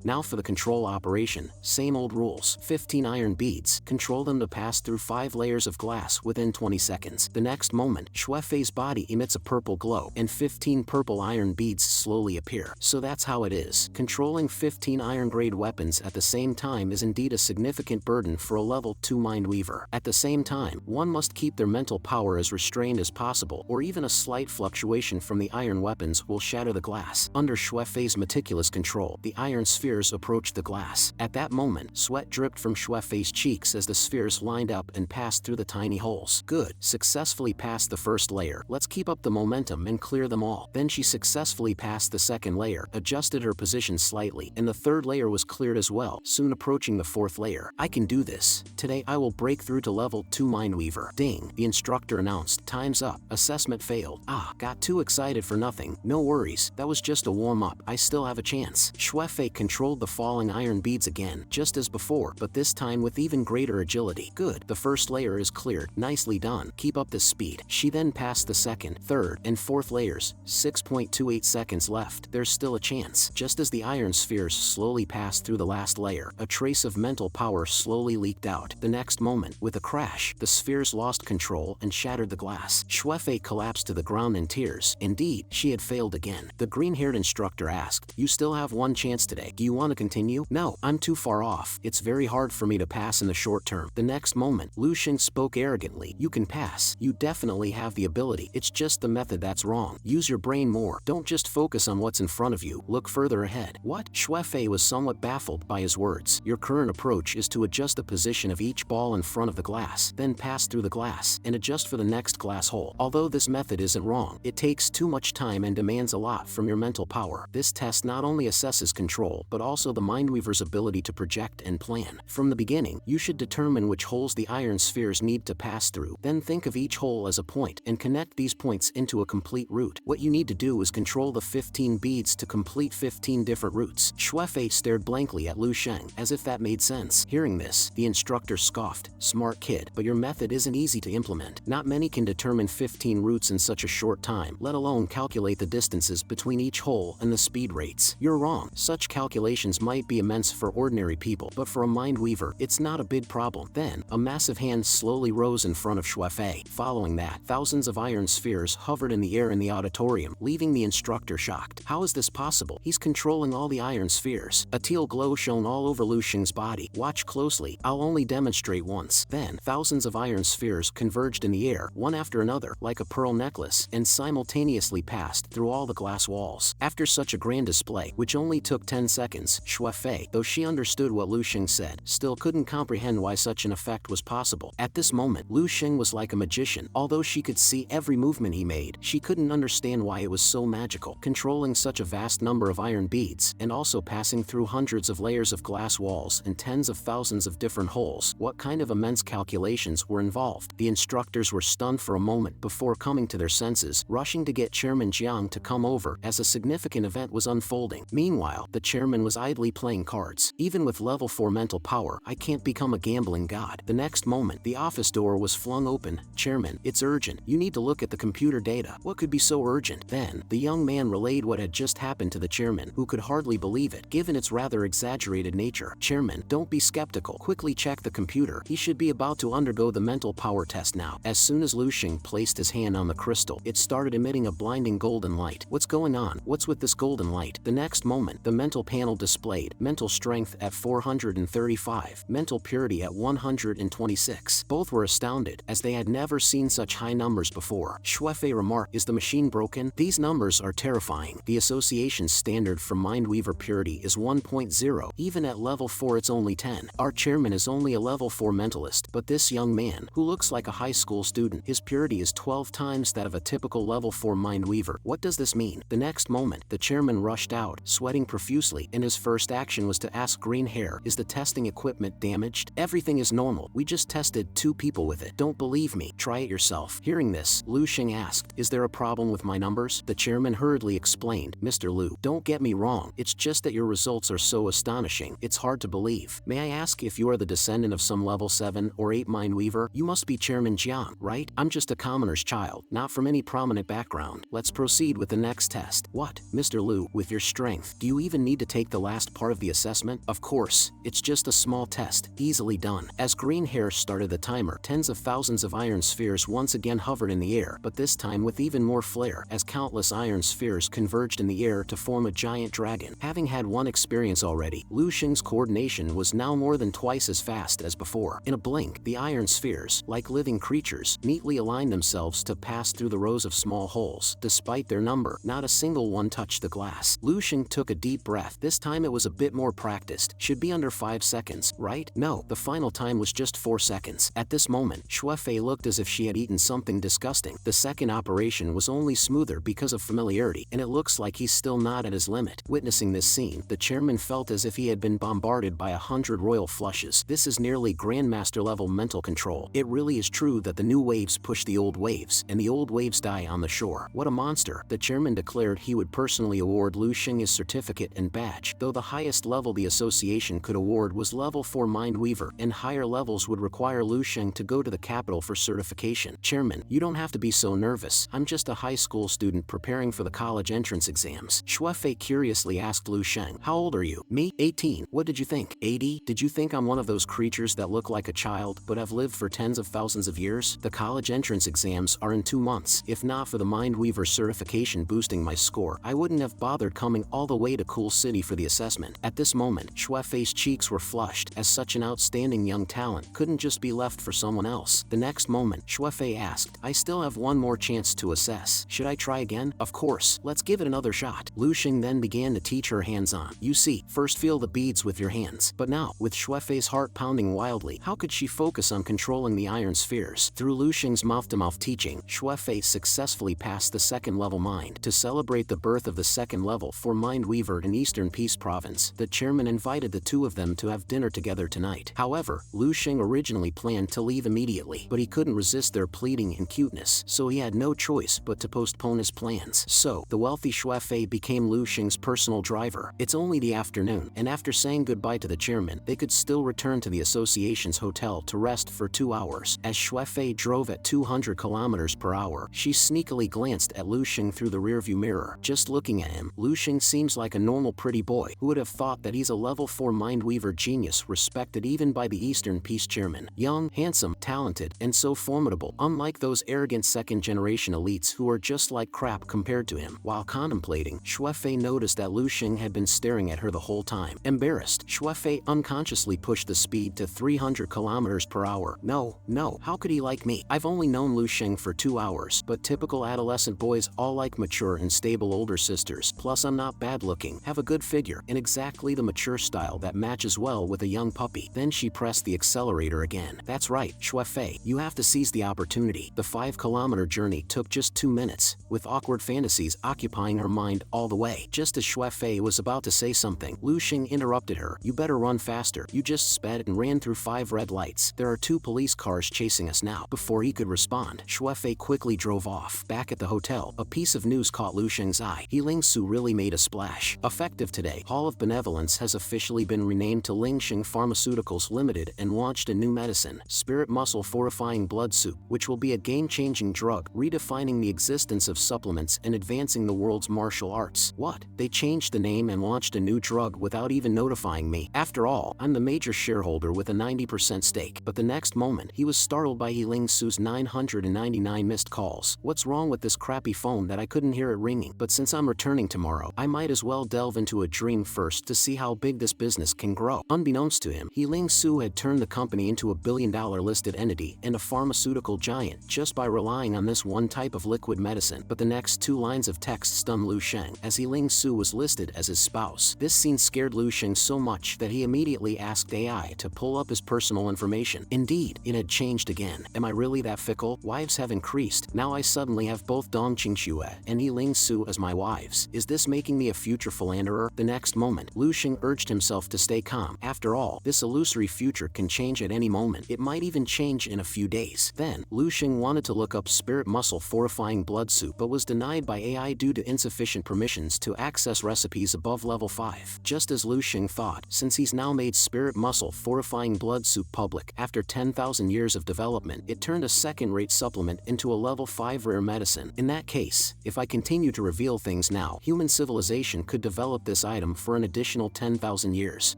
Now for the control operation, same old rules. 15 iron beads, control them to pass through 5 layers of glass within 20 seconds. The next moment, Xuefei's body emits a purple glow, and 15 purple iron beads slowly appear. So that's how it is. Controlling 15 iron-grade weapons at the same time is indeed a significant burden for a level 2 mind weaver. At the same time, one must keep their mental power as restrained as possible, or even a slight fluctuation from the iron weapons will shatter the glass. Under Xuefei's meticulous control, the iron spheres approached the glass. At that moment, sweat dripped from Xuefei's cheeks as the spheres lined up and passed through the tiny holes. Good. Successfully passed the first layer. Let's keep up the momentum and clear them all. Then she successfully passed the second layer, adjusted her position slightly, and the third layer was cleared as well, soon approaching the fourth layer. I can do this. Today I will break through to level 2 Mindweaver. Ding, the instructor announced. Time's up. Assessment failed. Got too excited for nothing. No worries, that was just a warm-up. I still have a chance. Xuefei controlled the falling iron beads again, just as before, but this time with even greater agility. Good, the first layer is cleared. Nicely done. Keep up this speed. She then passed the second, third, and fourth layers. 6.28 seconds left. There's still a chance. Just as the iron spheres slowly passed through the last layer, a trace of mental power slowly leaked out. The next moment, with a crash, the spheres lost control and shattered the glass. Xuefei collapsed to the ground in tears. Indeed, she had failed again. The green-haired instructor asked, "You still have one chance today. Do you want to continue?" "No, I'm too far off. It's very hard for me to pass in the short term." The next moment, Lu Xing spoke arrogantly. "You can pass. You definitely have the ability. It's just the method that's wrong. Use your brain more. Don't just focus on what's in front of you. Look further ahead." What? Xuefei was somewhat baffled by his words. Your current approach is to adjust the position of each ball in front of the glass, then pass through the glass, and adjust for the next glass hole. Although this method isn't wrong, it takes too much time and demands a lot from your mental power. This test not only assesses control, but also the Mindweaver's ability to project and plan. From the beginning, you should determine which holes the iron spheres need to pass through. Then think of each hole as a point, and connect these points into a complete route. What you need to do is control the 15 beads to complete 15 different routes. Xuefei stared blankly at Lu Xing, as if that made sense. Hearing this, the instructor scoffed. "Smart kid, but your method isn't easy to implement. Not many can determine 15 routes in such a short time, let alone calculate the distances between each hole and the speed rates. You're wrong. Such calculations might be immense for ordinary people, but for a Mindweaver, it's not a big problem." Then, a massive hand slowly rose in front of Xuefei. Following that, thousands of iron spheres hovered in the air in the auditorium, leaving the instructor shocked. How is this possible? He's controlling all the iron spheres. A teal glow shone all over Lu Xing's body. Watch closely. I'll only demonstrate once. Then, thousands of iron spheres converged in the air, one after another, like a pearl necklace, and simultaneously passed through all the glass walls. After such a grand display, which only took 10 seconds, Xuefei, though she understood what Lu Xing said, still couldn't comprehend why such an effect was possible. At this moment, Lu Xing was like a magician. Although she could see every movement he made, she couldn't understand why it was so magical. Controlling such a vast number of iron beads, and also passing through hundreds of layers of glass walls and tens of thousands of different holes, what kind of immense calculations were involved? The instructors were stunned for a moment before coming to their senses, rushing to get Chairman Jiang to come over as a significant event was unfolding. Meanwhile, the chairman was idly playing cards. Even with level 4 mental power, I can't become a gambling god. The next moment, the office door was flung open. "Chairman, it's urgent. You need to look at the computer data." What could be so urgent? Then, the young man relayed what had just happened to the chairman, who could hardly believe it, given its rather exaggerated nature. "Chairman, don't be skeptical. Quickly check the computer. He should be about to undergo the mental power test now." As soon as Lu Xing placed his hand on the crystal, it started emitting a blinding golden light. What's going on? What's with this golden light? The next moment, the mental panel displayed mental strength at 435, mental purity at 126. Both were astounded, as they had never seen such high numbers before. Xuefei remarked, "Is the machine broken? These numbers are terrifying. The association standard for Mindweaver purity is 1.0. Even at level 4 it's only 10. Our chairman is only a level 4 mentalist, but this young man, who looks like a high school student, his purity is 12 times that of a typical level 4 Mindweaver. What does this mean?" The next moment, the chairman rushed out, sweating profusely, and his first action was to ask Green Hair, "Is the testing equipment damaged?" "Everything is normal. We just tested 2 people with it. Don't believe me? Try it yourself." Hearing this, Lu Xing asked, "Is there a problem with my numbers?" The chairman hurriedly explained, "Mr. Lu, don't get me wrong. It's just that your results are so astonishing, it's hard to believe. May I ask if you are the descendant of some level 7 7 or 8 Mindweaver? You must be Chairman Jiang, right? I'm just a commoner's child, not from any prominent background. Let's proceed with the next test. What, Mr. Liu, with your strength, do you even need to take the last part of the assessment? Of course, it's just a small test, easily done. As green hair started the timer, tens of thousands of iron spheres once again hovered in the air, but this time with even more flair, as countless iron spheres converged in the air to form a giant dragon. Having had one experience already, Lu Xing's coordination was now more than twice as fast as before. In a blink, the iron spheres, like living creatures, neatly aligned themselves to pass through the rows of small holes. Despite their number, not a single one touched the glass. Lu Xing took a deep breath. This time it was a bit more practiced. Should be under 5 seconds, right? No, the final time was just 4 seconds. At this moment, Shuefei looked as if she had eaten something disgusting. The second operation was only smoother because of familiarity, and it looks like he's still not at his limit. Witnessing this scene, the chairman felt as if he had been bombarded by 100 royal flushes. This is nearly Grandmaster level mental control. It really is true that the new waves push the old waves, and the old waves die on the shore. What a monster! The chairman declared he would personally award Lu Xing his certificate and badge, though the highest level the association could award was level 4 Mindweaver, and higher levels would require Lu Xing to go to the capital for certification. Chairman, you don't have to be so nervous. I'm just a high school student preparing for the college entrance exams. Shuefei curiously asked Lu Xing, how old are you? Me? 18. What did you think? 80? Did you think I'm one of those creatures that look like a child, but have lived for tens of thousands of years? The college entrance exams are in 2 months. If not for the Mindweaver certification boosting my score, I wouldn't have bothered coming all the way to Cool City for the assessment. At this moment, Shuefei's cheeks were flushed, as such an outstanding young talent couldn't just be left for someone else. The next moment, Shuefei asked, I still have one more chance to assess. Should I try again? Of course, let's give it another shot. Lu Xing then began to teach her hands-on. You see, first feel the beads with your hands. But now, with Shuefei's heart pounding wildly, how could she focus on controlling the iron spheres? Through Lu Xing's mouth-to-mouth teaching, Shuefei successfully passed the second level mind. To celebrate the birth of the second level for Mindweaver in Eastern Peace Province, the chairman invited the two of them to have dinner together tonight. However, Lu Xing originally planned to leave immediately, but he couldn't resist their pleading and cuteness, so he had no choice but to postpone his plans. So, the wealthy Shuefei became Lu Xing's personal driver. It's only the afternoon, and after saying goodbye to the chairman, they could still return to the association's hotel to rest for 2 hours. As Shuefei drove at 200 kilometers per hour, she sneakily glanced at Lu Xing through the rearview mirror. Just looking at him, Lu Xing seems like a normal pretty boy. Who would have thought that he's a level 4 Mindweaver genius respected even by the Eastern Peace chairman? Young, handsome, talented, and so formidable, unlike those arrogant second-generation elites who are just like crap compared to him. While contemplating, Shuefei noticed that Lu Xing had been staring at her the whole time. Embarrassed, Shuefei unconsciously pushed the speed to 300 kilometers per hour. No, how could he like me? I've only known Lu Xing for 2 hours, but typical adolescent boys all like mature and stable older sisters. Plus I'm not bad looking, have a good figure, and exactly the mature style that matches well with a young puppy. Then she pressed the accelerator again. That's right, Shuefei, you have to seize the opportunity. The 5-kilometer journey took just 2 minutes, with awkward fantasies occupying her mind all the way. Just as Shuefei was about to say something, Lu Xing interrupted her. You better run faster. You just sped and ran through 5 red lights. There are 2 police cars chasing us now. Before he could respond, Shuefei quickly drove off. Back at the hotel, a piece of news caught Lu Xing's eye. Ling Su really made a splash. Effective today, Hall of Benevolence has officially been renamed to Lingxing Pharmaceuticals Limited and launched a new medicine, Spirit Muscle Fortifying Blood Soup, which will be a game-changing drug, redefining the existence of supplements and advancing the world's martial arts. What? They changed the name and launched a new drug without even notifying me. After all, I'm the major shareholder with a 90% stake. But the next moment, he was startled by Ling Su's 999 missed calls. What's wrong with this crappy phone that I couldn't hear it ringing? But since I'm returning tomorrow, I might as well delve into a dream first to see how big this business can grow. Unbeknownst to him, Ling Su had turned the company into a billion-dollar listed entity and a pharmaceutical giant just by relying on this one type of liquid medicine. But the next 2 lines of text stunned Lu Xing, as Ling Su was listed as his spouse. This scene scared Lu Xing so much that he immediately asked AI to pull up his personal information. Indeed, it had changed again. Am I really that fickle? Wives have increased. Now I suddenly have both Dong Qingxue and Ling Su as my wives. Is this making me a future philanderer? The next moment, Lu Xing urged himself to stay calm. After all, this illusory future can change at any moment. It might even change in a few days. Then, Lu Xing wanted to look up Spirit Muscle Fortifying Blood Soup but was denied by AI due to insufficient permissions to access recipes above level 5. Just as Lu Xing thought, since he's now made Spirit Muscle Fortifying Blood Soup public, public. After 10,000 years of development, it turned a second-rate supplement into a level 5 rare medicine. In that case, if I continue to reveal things now, human civilization could develop this item for an additional 10,000 years.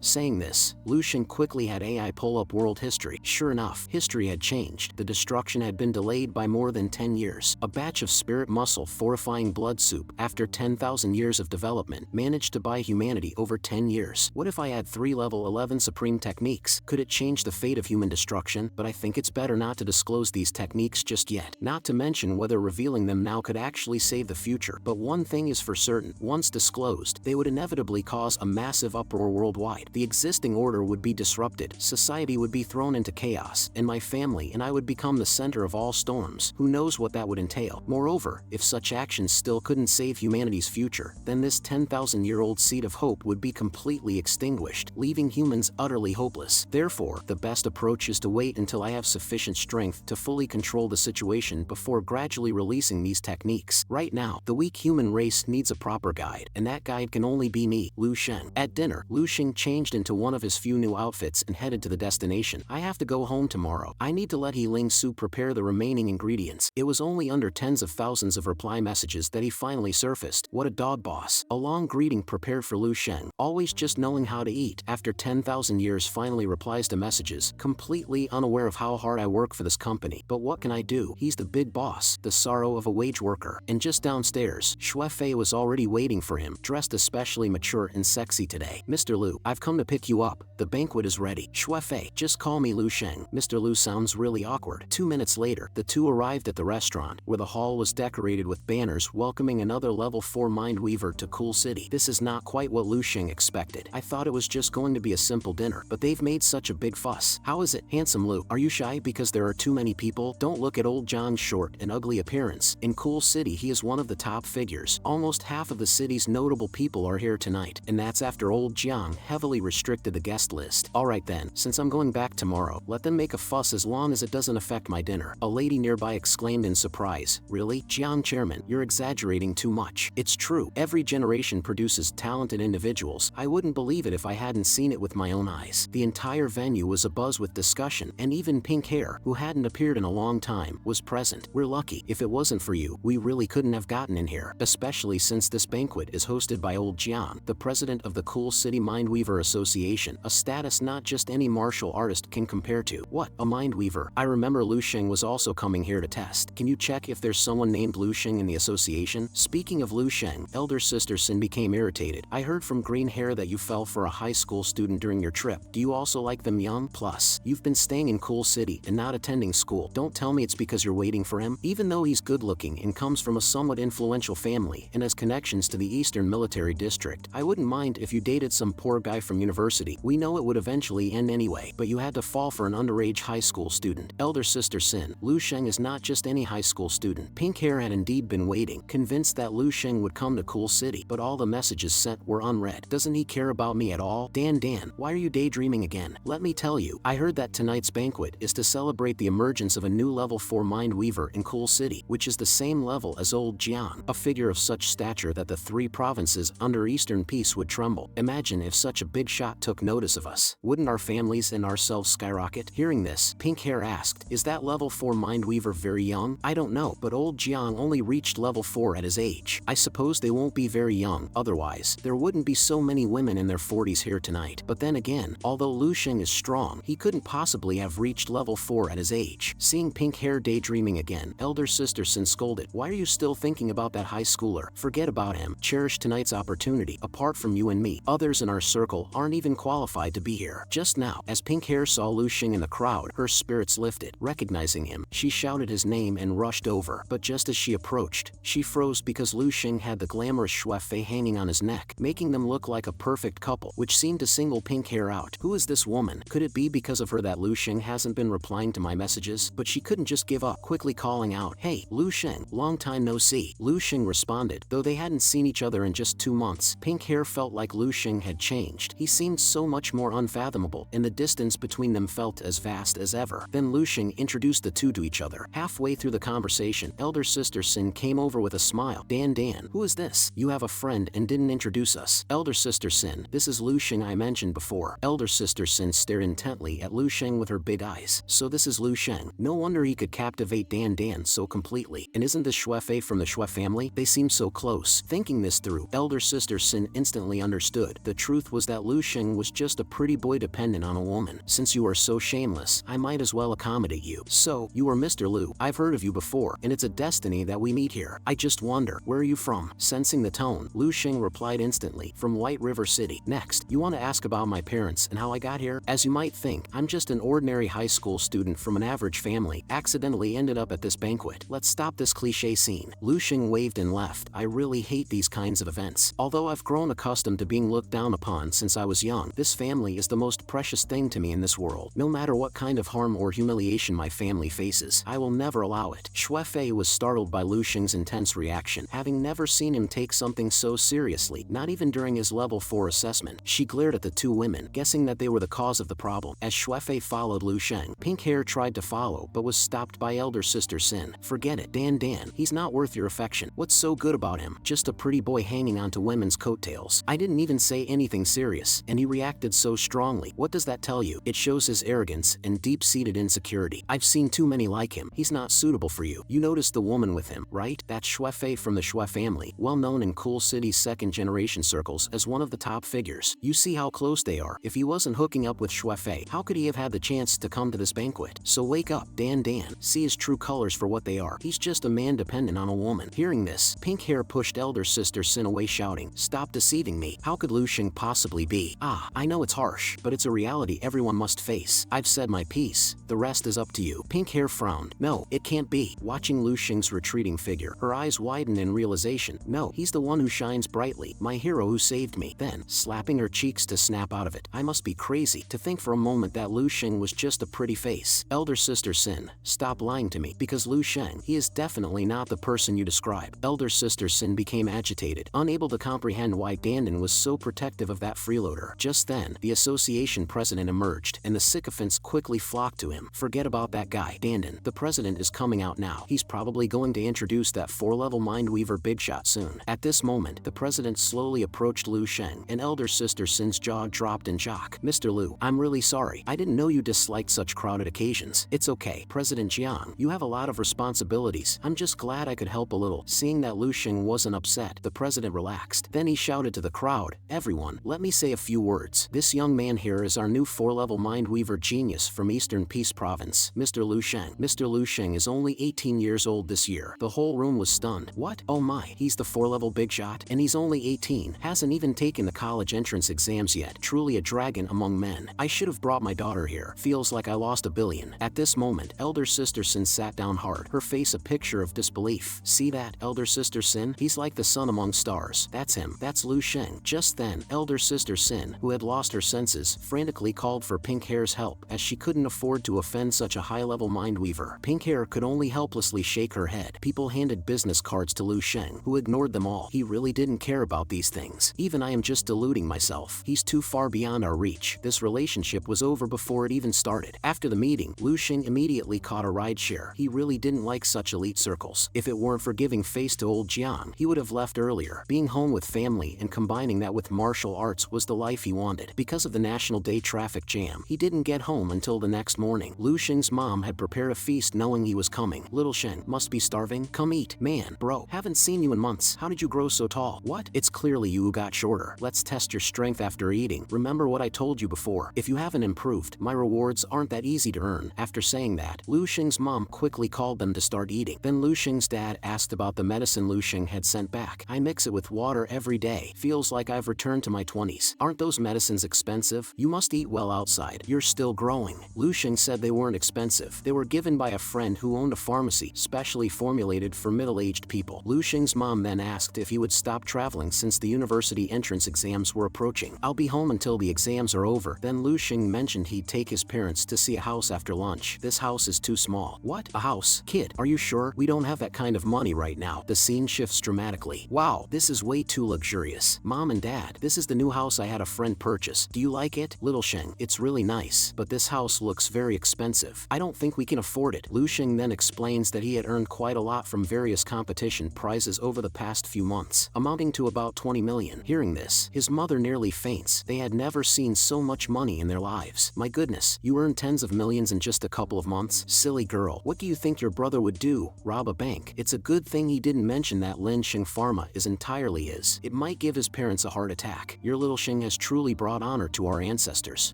Saying this, Lu Xing quickly had AI pull up world history. Sure enough, history had changed. The destruction had been delayed by more than 10 years. A batch of spirit muscle fortifying blood soup, after 10,000 years of development, managed to buy humanity over 10 years. What if I had 3 level 11 supreme techniques? Could it change the fate of human destruction? But I think it's better not to disclose these techniques just yet. Not to mention whether revealing them now could actually save the future. But one thing is for certain, once disclosed, they would inevitably cause a massive uproar worldwide. The existing order would be disrupted, society would be thrown into chaos, and my family and I would become the center of all storms. Who knows what that would entail? Moreover, if such actions still couldn't save humanity's future, then this 10,000-year-old seed of hope would be completely extinguished, leaving humans utterly hopeless. Therefore, the best approach is to wait until I have sufficient strength to fully control the situation before gradually releasing these techniques. Right now, the weak human race needs a proper guide, and that guide can only be me, Lu Xing. At dinner, Lu Xing changed into one of his few new outfits and headed to the destination. I have to go home tomorrow. I need to let He Ling Su prepare the remaining ingredients. It was only under tens of thousands of reply messages that he finally surfaced. What a dog boss. A long greeting prepared for Lu Xing, always just knowing how to eat. After 10,000 years finally replies to messages, completely unaware of how hard I work for this company. But what can I do? He's the big boss, the sorrow of a wage worker. And just downstairs, Xue Fei was already waiting for him, dressed especially mature and sexy today. Mr. Lu, I've come to pick you up. The banquet is ready. Xue Fei, just call me Lu Xing. Mr. Lu sounds really awkward. 2 minutes later, the two arrived at the restaurant, where the hall was decorated with banners welcoming another level 4 mind weaver to Cool City. This is not quite what Lu Xing expected. I thought it was just going to be a simple dinner, but they've made such a big fuss. How is it, handsome Lu? Are you shy because there are too many people? Don't look at old John's short and ugly appearance. In Cool City, he is one of the top figures. Almost half of the city's notable people are here tonight, and that's after old Jiang heavily restricted the guest list. Alright then, since I'm going back tomorrow, let them make a fuss as long as it doesn't affect my dinner. A lady nearby exclaimed in surprise. Really? Jiang chairman, you're exaggerating too much. It's true. Every generation produces talented individuals. I wouldn't believe it if I hadn't seen it with my own eyes. The entire venue was abuzz with discussion, and even Pink Hair, who hadn't appeared in a long time, was present. We're lucky. If it wasn't for you, we really couldn't have gotten in here, especially since this banquet is hosted by old Jiang, the president of the Cool City Mindweaver Association, a status not just any martial artist can compare to. What, a mindweaver? I remember Lu Xing was also coming here to test. Can you check if there's someone named Lu Xing in the association? Speaking of Lu Xing, elder sister Sin became irritated. I heard from Green Hair that you fell for a high school student during your trip. Do you also like them young? Plus, you've been staying in Cool City and not attending school. Don't tell me it's because you're waiting for him. Even though he's good looking and comes from a somewhat influential family and has connections to the Eastern Military District, I wouldn't mind if you dated some poor guy from university. We know it would eventually end anyway, but you had to fall for an underage high school student. Elder sister Sin, Lu Xing is not just any high school student. Pink Hair had indeed been waiting, convinced that Lu Xing would come to Cool City, but all the messages sent were unread. Doesn't he care about me at all? Dan, why are you daydreaming again? Let me tell you, I heard that tonight's banquet is to celebrate the emergence of a new level 4 mind weaver in Cool City, which is the same level as old Jiang, a figure of such stature that the 3 provinces under Eastern peace would tremble. Imagine if such a big shot took notice of us. Wouldn't our families and ourselves skyrocket? Hearing this, Pink Hair asked, is that level 4 mind weaver very young? I don't know, but old Jiang only reached level 4 at his age. I suppose they won't be very young, otherwise, there wouldn't be so many women in their 40s here tonight. But then again, although Lu Xing is strong, he couldn't possibly have reached level 4 at his age. Seeing Pink Hair daydreaming again, elder sister Sin scolded, why are you still thinking about that high schooler? Forget about him. Cherish tonight's opportunity. Apart from you and me, others in our circle aren't even qualified to be here. Just now, as Pink Hair saw Lu Xing in the crowd, her spirits lifted. Recognizing him, she shouted his name and rushed over. But just as she approached, she froze because Lu Xing had the glamorous Xue Fei hanging on his neck, making them look like a perfect couple, which seemed to single Pink Hair out. Who is this woman? Could it be because of her that Lu Xing hasn't been replying to my messages? But she couldn't just give up, quickly calling out, hey, Lu Xing, long time no see. Lu Xing responded, though they hadn't seen each other in just 2 months. Pink Hair felt like Lu Xing had changed. He seemed so much more unfathomable, and the distance between them felt as vast as ever. Then Lu Xing introduced the two to each other. Halfway through the conversation, elder sister Sin came over with a smile. Dan, who is this? You have a friend and didn't introduce us. Elder sister Sin, this is Lu Xing I mentioned before. Elder sister Sin stared intently intently at Lu Sheng with her big eyes. So this is Lu Sheng. No wonder he could captivate Dan Dan so completely. And isn't this Xuefei from the Xue family? They seem so close. Thinking this through, elder sister Sin instantly understood. The truth was that Lu Sheng was just a pretty boy dependent on a woman. Since you are so shameless, I might as well accommodate you. So, you are Mr. Lu. I've heard of you before, and it's a destiny that we meet here. I just wonder, where are you from? Sensing the tone, Lu Sheng replied instantly, from White River City. Next, you want to ask about my parents and how I got here? As you might think, I'm just an ordinary high school student from an average family, accidentally ended up at this banquet. Let's stop this cliche scene. Lu Sheng waved and left. I really hate these kinds of events. Although I've grown accustomed to being looked down upon since I was young, this family is the most precious thing to me in this world. No matter what kind of harm or humiliation my family faces, I will never allow it. Xuefei was startled by Lu Sheng's intense reaction, having never seen him take something so seriously, not even during his level 4 assessment. She glared at the two women, guessing that they were the cause of the problem. As Xuefei followed Lu Sheng, Pink Hair tried to follow but was stopped by elder sister Sin. Forget it, Dan Dan. He's not worth your affection. What's so good about him? Just a pretty boy hanging onto women's coattails. I didn't even say anything serious, and he reacted so strongly. What does that tell you? It shows his arrogance and deep-seated insecurity. I've seen too many like him. He's not suitable for you. You noticed the woman with him, right? That's Xuefei from the Xue family, well known in Cool City's second-generation circles as one of the top figures. You see how close they are. If he wasn't hooking up with Xuefei, how could he have had the chance to come to this banquet? So wake up, Dan Dan. See his true colors for what they are. He's just a man dependent on a woman. Hearing this, Pink Hair pushed elder sister Sin away, shouting, "Stop deceiving me. How could Lu Sheng possibly be?" I know it's harsh, but it's a reality everyone must face. I've said my piece. The rest is up to you. Pink Hair frowned. No, it can't be. Watching Lu Sheng's retreating figure, her eyes widened in realization. No, he's the one who shines brightly, my hero who saved me. Then, slapping her cheeks to snap out of it. I must be crazy to think for a moment that Lu Sheng was just a pretty face. Elder sister Sin, stop lying to me, because Lu Sheng, he is definitely not the person you describe. Elder sister Sin became agitated, unable to comprehend why Dandan was so protective of that freeloader. Just then, the association president emerged, and the sycophants quickly flocked to him. Forget about that guy, Dandan. The president is coming out now. He's probably going to introduce that 4-level Mindweaver big shot soon. At this moment, the president slowly approached Lu Sheng, and elder sister Sin's jaw dropped in shock. Mr. Lu, I'm really sorry. I didn't know you disliked such crowded occasions. It's okay, President Jiang. You have a lot of responsibilities. I'm just glad I could help a little. Seeing that Lu Sheng wasn't upset, the president relaxed. Then he shouted to the crowd, "Everyone, let me say a few words. This young man here is our new 4-level Mindweaver genius from Eastern Peace Province, Mr. Lu Sheng. Mr. Lu Sheng is only 18 years old this year." The whole room was stunned. What? Oh my, he's the 4-level big shot? And he's only 18, hasn't even taken the college entrance exams yet. Truly a dragon among men. I should have brought my daughter here. Feels like I lost $1 billion. At this moment, elder sister Sin sat down hard, her face a picture of disbelief. See that, elder sister Sin? He's like the sun among stars. That's him. That's Lu Sheng. Just then, elder sister Sin, who had lost her senses, frantically called for Pink Hair's help, as she couldn't afford to offend such a high-level Mindweaver. Pink Hair could only helplessly shake her head. People handed business cards to Lu Sheng, who ignored them all. He really didn't care about these things. Even I am just deluding myself. He's too far beyond our reach. This relationship was over before it even started. After the meeting, Lu Sheng immediately caught a rideshare. He really didn't like such elite circles. If it weren't for giving face to old Jiang, he would have left earlier. Being home with family and combining that with martial arts was the life he wanted. Because of the National Day traffic jam, he didn't get home until the next morning. Lu Sheng's mom had prepared a feast knowing he was coming. "Little Sheng, must be starving? Come eat." "Man, bro, haven't seen you in months. How did you grow so tall?" "What? It's clearly you who got shorter. Let's test your strength after eating. Remember what I told you before. If you haven't improved, my rewards aren't that easy to earn." After saying that, Lu Sheng's mom quickly called them to start eating. Then Lu Sheng's dad asked about the medicine Lu Sheng had sent back. "I mix it with water every day. Feels like I've returned to my 20s. Aren't those medicines expensive? You must eat well outside. You're still growing." Lu Sheng said they weren't expensive. They were given by a friend who owned a pharmacy, specially formulated for middle-aged people. Lu Sheng's mom then asked if he would stop traveling since the university entrance exams were approaching. "I'll be home until the exams are over." Then Lu Sheng mentioned he'd take his parents to see a house after lunch. "This house is too small." "What? A house? Kid, are you sure? We don't have that kind of money right now." The scene shifts dramatically. "Wow, this is way too luxurious. Mom and Dad, this is the new house I had a friend purchase. Do you like it?" "Little Sheng, it's really nice, but this house looks very expensive. I don't think we can afford it." Lu Sheng then explains that he had earned quite a lot from various competition prizes over the past few months, amounting to about 20 million. Hearing this, his mother nearly faints. They had never seen so much money in their lives. business. My goodness, you earn tens of millions in just a couple of months? Silly girl, what do you think your brother would do? Rob a bank? It's a good thing he didn't mention that Lin Xing Pharma is entirely his. It might give his parents a heart attack. Your little Xing has truly brought honor to our ancestors.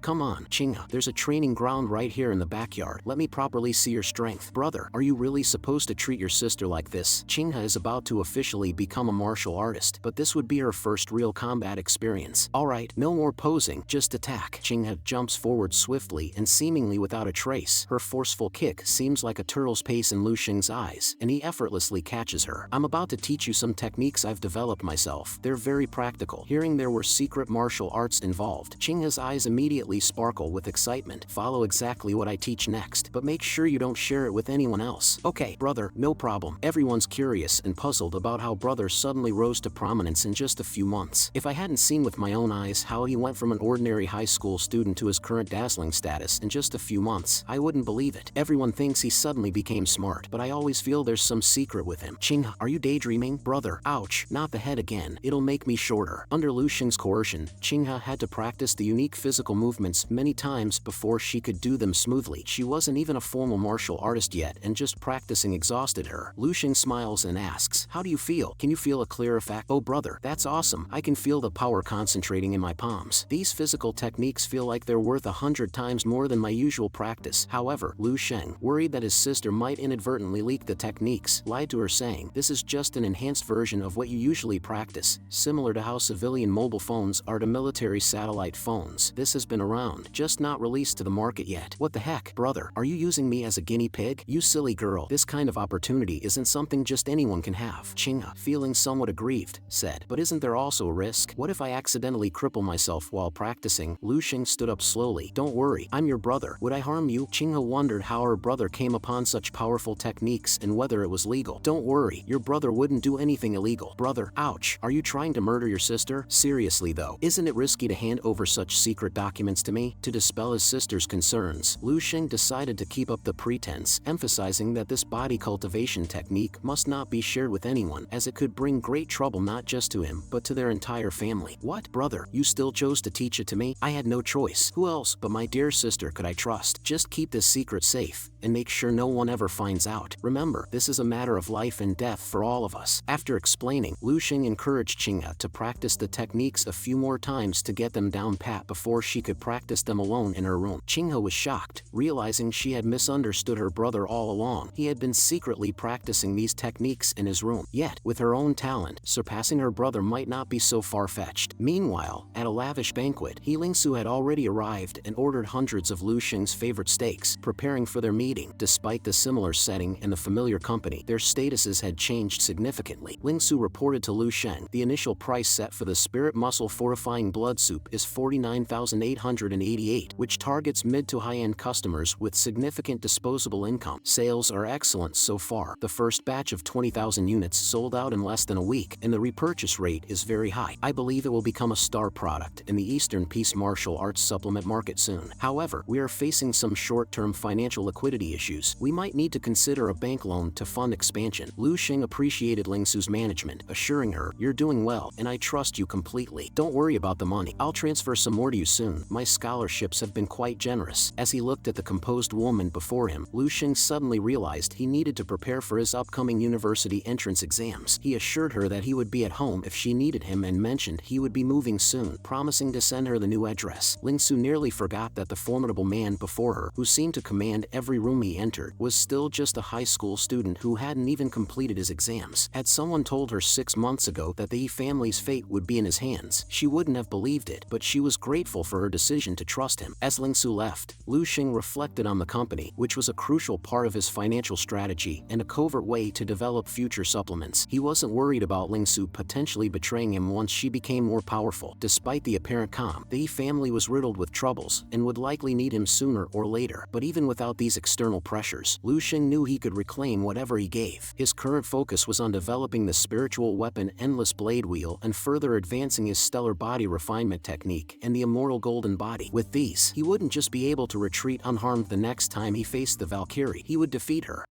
Come on, Qinghe, there's a training ground right here in the backyard. Let me properly see your strength. Brother, are you really supposed to treat your sister like this? Qinghe is about to officially become a martial artist, but this would be her first real combat experience. Alright, no more posing, just attack. Qinghe jumps forward swiftly and seemingly without a trace. Her forceful kick seems like a turtle's pace in Lu Xing's eyes, and he effortlessly catches her. I'm about to teach you some techniques I've developed myself. They're very practical. Hearing there were secret martial arts involved, Qinghe's eyes immediately sparkle with excitement. Follow exactly what I teach next, but make sure you don't share it with anyone else. Okay, brother, no problem. Everyone's curious and puzzled about how brother suddenly rose to prominence in just a few months. If I hadn't seen with my own eyes how he went from an ordinary high school student to his current dazzling status in just a few months, I wouldn't believe it. Everyone thinks he suddenly became smart, but I always feel there's some secret with him. Qinghe, are you daydreaming? Brother, ouch, not the head again. It'll make me shorter. Under Lu Xing's coercion, Qinghe had to practice the unique physical movements many times before she could do them smoothly. She wasn't even a formal martial artist yet, and just practicing exhausted her. Lu Xing smiles and asks, how do you feel? Can you feel a clear effect? Oh brother, that's awesome. I can feel the power concentrating in my palms. These physical techniques feel like they're worth 100 times more than my usual practice. However, Lu Xing, worried that his sister might inadvertently leak the techniques, lied to her saying, this is just an enhanced version of what you usually practice, similar to how civilian mobile phones are to military satellite phones. This has been around, just not released to the market yet. What the heck? Brother, are you using me as a guinea pig? You silly girl, this kind of opportunity isn't something just anyone can have. Qinghe, feeling somewhat aggrieved, said, but isn't there also a risk? What if I accidentally cripple myself while practicing? Lu Xing stood up slowly. Don't worry, I'm your brother. Would I harm you? Qinghe wondered how her brother came upon such powerful techniques and whether it was legal. Don't worry, your brother wouldn't do anything illegal. Brother, ouch, are you trying to murder your sister? Seriously though, isn't it risky to hand over such secret documents to me? To dispel his sister's concerns, Lu Xing decided to keep up the pretense, emphasizing that this body cultivation technique must not be shared with anyone, as it could bring great trouble not just to him, but to their entire family. What? Brother, you still chose to teach it to me? I had no choice. Who else but my dear sister could I trust? Just keep this secret safe, and make sure no one ever finds out. Remember, this is a matter of life and death for all of us. After explaining, Lu Xing encouraged Qinghe to practice the techniques a few more times to get them down pat before she could practice them alone in her room. Qinghe was shocked, realizing she had misunderstood her brother all along. He had been secretly practicing these techniques in his room. Yet, with her own talent, surpassing her brother might not be so far-fetched. Meanwhile, at a lavish banquet, Lingsu had already arrived and ordered hundreds of Lu Xing's favorite steaks, preparing for their meeting. Despite the similar setting and the familiar company, their statuses had changed significantly. Lingsu reported to Lu Xing, the initial price set for the spirit muscle fortifying blood soup is 49,888, which targets mid to high-end customers with significant disposable income. Sales are excellent so far. The first batch of 20,000 units sold out in less than a week, and the repurchase rate is very high. I believe it will become a star product in the Eastern Peace martial arts supplement market soon. However, we are facing some short-term financial liquidity issues. We might need to consider a bank loan to fund expansion. Lu Xing appreciated Lingsu's management, assuring her, "You're doing well, and I trust you completely. Don't worry about the money. I'll transfer some more to you soon. My scholarships have been quite generous." As he looked at the composed woman before him, Lu Xing suddenly realized he needed to prepare for his upcoming university entrance exams. He assured her that he would be at home if she needed him and mentioned he would be moving soon, promising to send her the new address. Lingsu nearly forgot that the formidable man before her, who seemed to command every room he entered, was still just a high school student who hadn't even completed his exams. Had someone told her 6 months ago that the Yi family's fate would be in his hands, she wouldn't have believed it, but she was grateful for her decision to trust him. As Lingsu left, Lu Xing reflected on the company, which was a crucial part of his financial strategy and a covert way to develop future supplements. He wasn't worried about Lingsu potentially betraying him once she became more powerful. Despite the apparent calm, the Yi family was riddled with troubles and would likely need him sooner or later. But even without these external pressures, Lu Xing knew he could reclaim whatever he gave. His current focus was on developing the spiritual weapon Endless Blade Wheel and further advancing his stellar body refinement technique and the immortal golden body. With these, he wouldn't just be able to retreat unharmed the next time he faced the Valkyrie, he would defeat her.